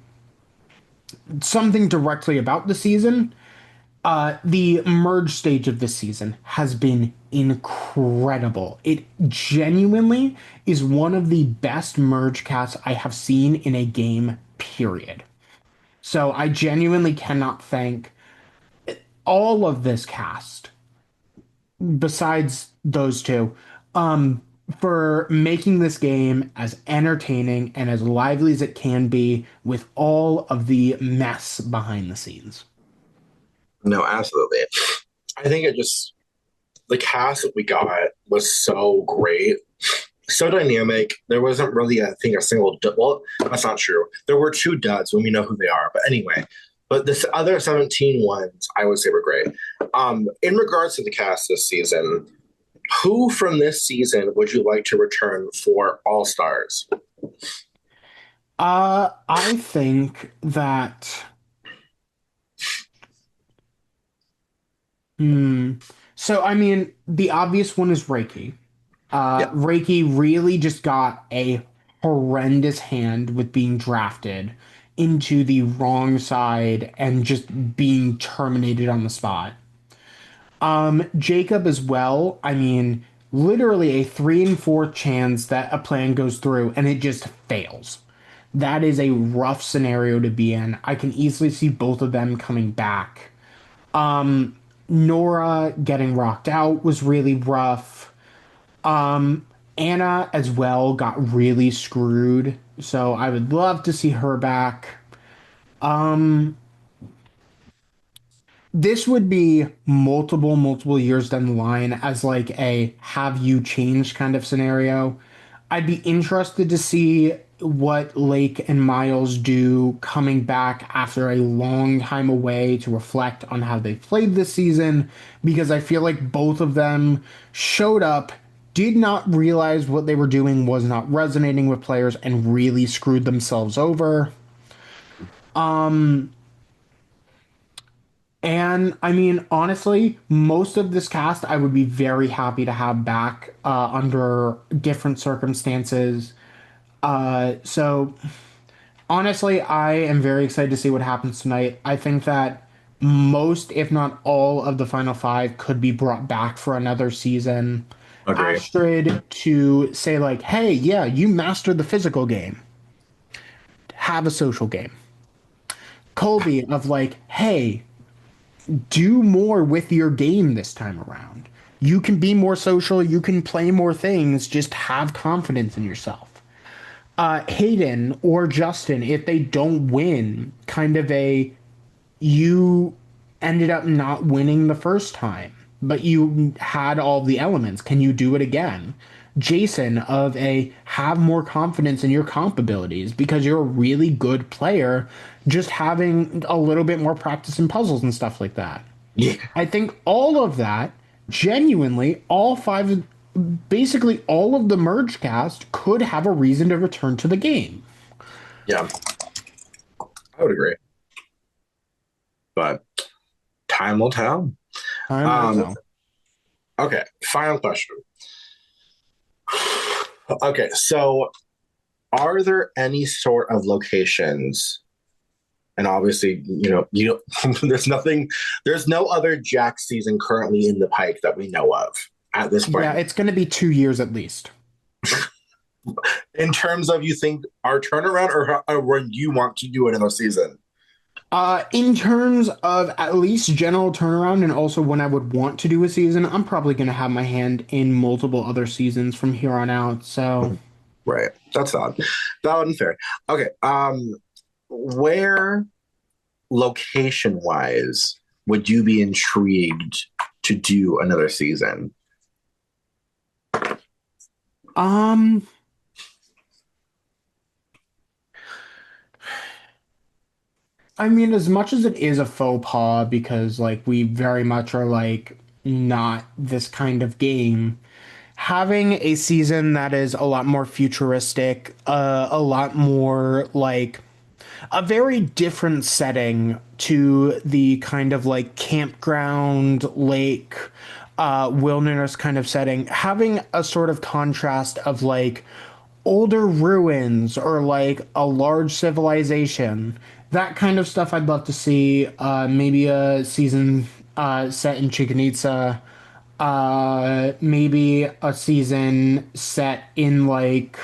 something directly about the season. The merge stage of this season has been incredible. It genuinely is one of the best merge casts I have seen in a game, period. So I genuinely cannot thank all of this cast, besides those two, um, for making this game as entertaining and as lively as it can be with all of the mess behind the scenes. No, absolutely. I think the cast that we got was so great, so dynamic. There wasn't really, I think, a single. Well, that's not true. There were two duds when we know who they are. But anyway, but the other 17 ones, I would say, were great. In regards to the cast this season, who from this season would you like to return for All Stars? I think that. Hmm. So, I mean, the obvious one is Reiki. Yeah, Reiki really just got a horrendous hand with being drafted into the wrong side and just being terminated on the spot. Jacob as well. I mean, literally a 3 in 4 chance that a plan goes through and it just fails. That is a rough scenario to be in. I can easily see both of them coming back. Nora getting rocked out was really rough. Anna as well got really screwed, so I would love to see her back. This would be multiple years down the line as like a have you changed kind of scenario. I'd be interested to see what Lake and Miles do coming back after a long time away to reflect on how they played this season, because I feel like both of them showed up, did not realize what they were doing was not resonating with players, and really screwed themselves over. And I mean, honestly, most of this cast I would be very happy to have back under different circumstances. So honestly, I am very excited to see what happens tonight. I think that most, if not all, of the final five could be brought back for another season. agree. Astrid to say, like, hey, yeah, you mastered the physical game, have a social game. Colby of, like, hey, do more with your game this time around. You can be more social, you can play more things, just have confidence in yourself. Hayden or Justin, if they don't win, kind of a you ended up not winning the first time, but you had all the elements. Can you do it again? Jason of a have more confidence in your comp abilities because you're a really good player, just having a little bit more practice in puzzles and stuff like that. Yeah, I think all of that, genuinely, all five, basically all of the merge cast could have a reason to return to the game. yeah, I would agree. But time will tell. Time will Um, tell. okay, final question. Okay, so are there any sort of locations? And obviously, there's nothing, there's no other Jack season currently in the pike that we know of at this Yeah, point. it's going to be 2 years at least. In terms of you think our turnaround or when you want to do another season? In terms of at least general turnaround and also when I would want to do a season, I'm probably going to have my hand in multiple other seasons from here on out. So, Right. That's valid. Valid and fair. Okay. Where location wise would you be intrigued to do another season? um, I mean, as much as it is a faux pas because like we very much are like not this kind of game, having a season that is a lot more futuristic, a lot more like a very different setting to the kind of like campground, lake, wilderness kind of setting, having a sort of contrast of like older ruins or like a large civilization That kind of stuff I'd love to see. Maybe a season set in Chichen Itza. Maybe a season set in like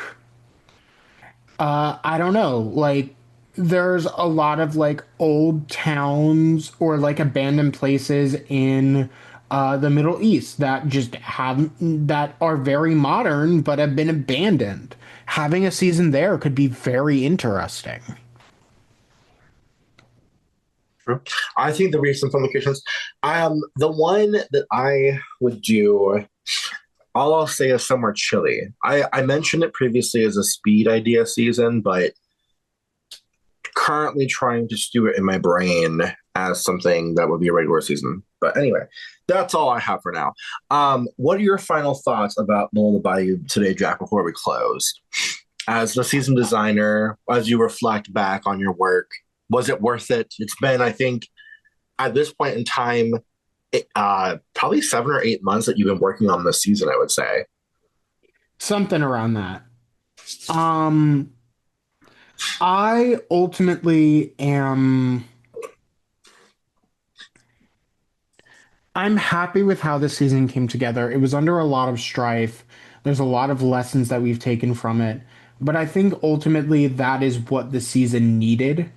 I don't know, like there's a lot of like old towns or like abandoned places in the Middle East that just have that are very modern but have been abandoned. Having a season there could be very interesting. True. I think the recent film locations, the one that I would do, all I'll say is somewhere chilly. I mentioned it previously as a speed idea season, but currently trying to stew it in my brain as something that would be a regular season. But anyway, that's all I have for now. What are your final thoughts about Bull in the Bayou today, Jack, before we close? As the season designer, as you reflect back on your work, was it worth it? It's been, I think, at this point in time, probably 7 or 8 months that you've been working on this season, I would say. Something around that. Um, I ultimately am I'm happy with how this season came together. It was under a lot of strife. There's a lot of lessons that we've taken from it. But I think ultimately that is what the season needed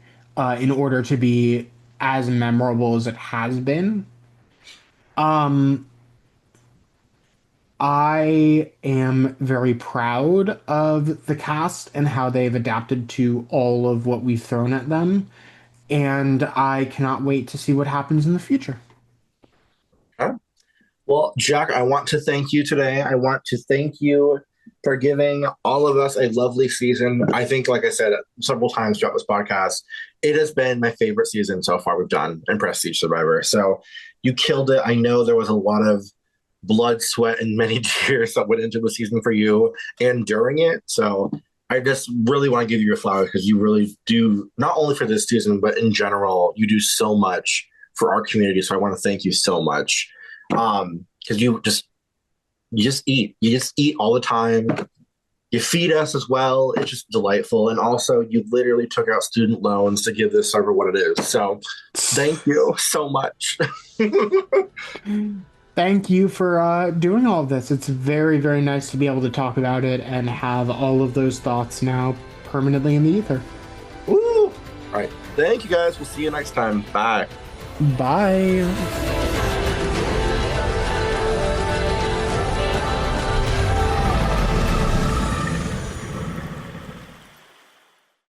in order to be as memorable as it has been. Um, I am very proud of the cast and how they've adapted to all of what we've thrown at them. And I cannot wait to see what happens in the future. Huh? Well, Jack, I want to thank you today. I want to thank you for giving all of us a lovely season. I think, like I said several times throughout this podcast, it has been my favorite season so far we've done in Prestige Survivor. So you killed it. I know there was a lot of blood, sweat, and many tears that went into the season for you and during it. So I just really want to give you your flowers because you really do, not only for this season, but in general, you do so much for our community. So I want to thank you so much. Because you just eat all the time. You feed us as well. It's just delightful. And also you literally took out student loans to give this server what it is. So thank you so much. Thank you for doing all of this. It's very, very nice to be able to talk about it and have all of those thoughts now permanently in the ether. Woo! All right. Thank you guys. We'll see you next time. Bye. Bye.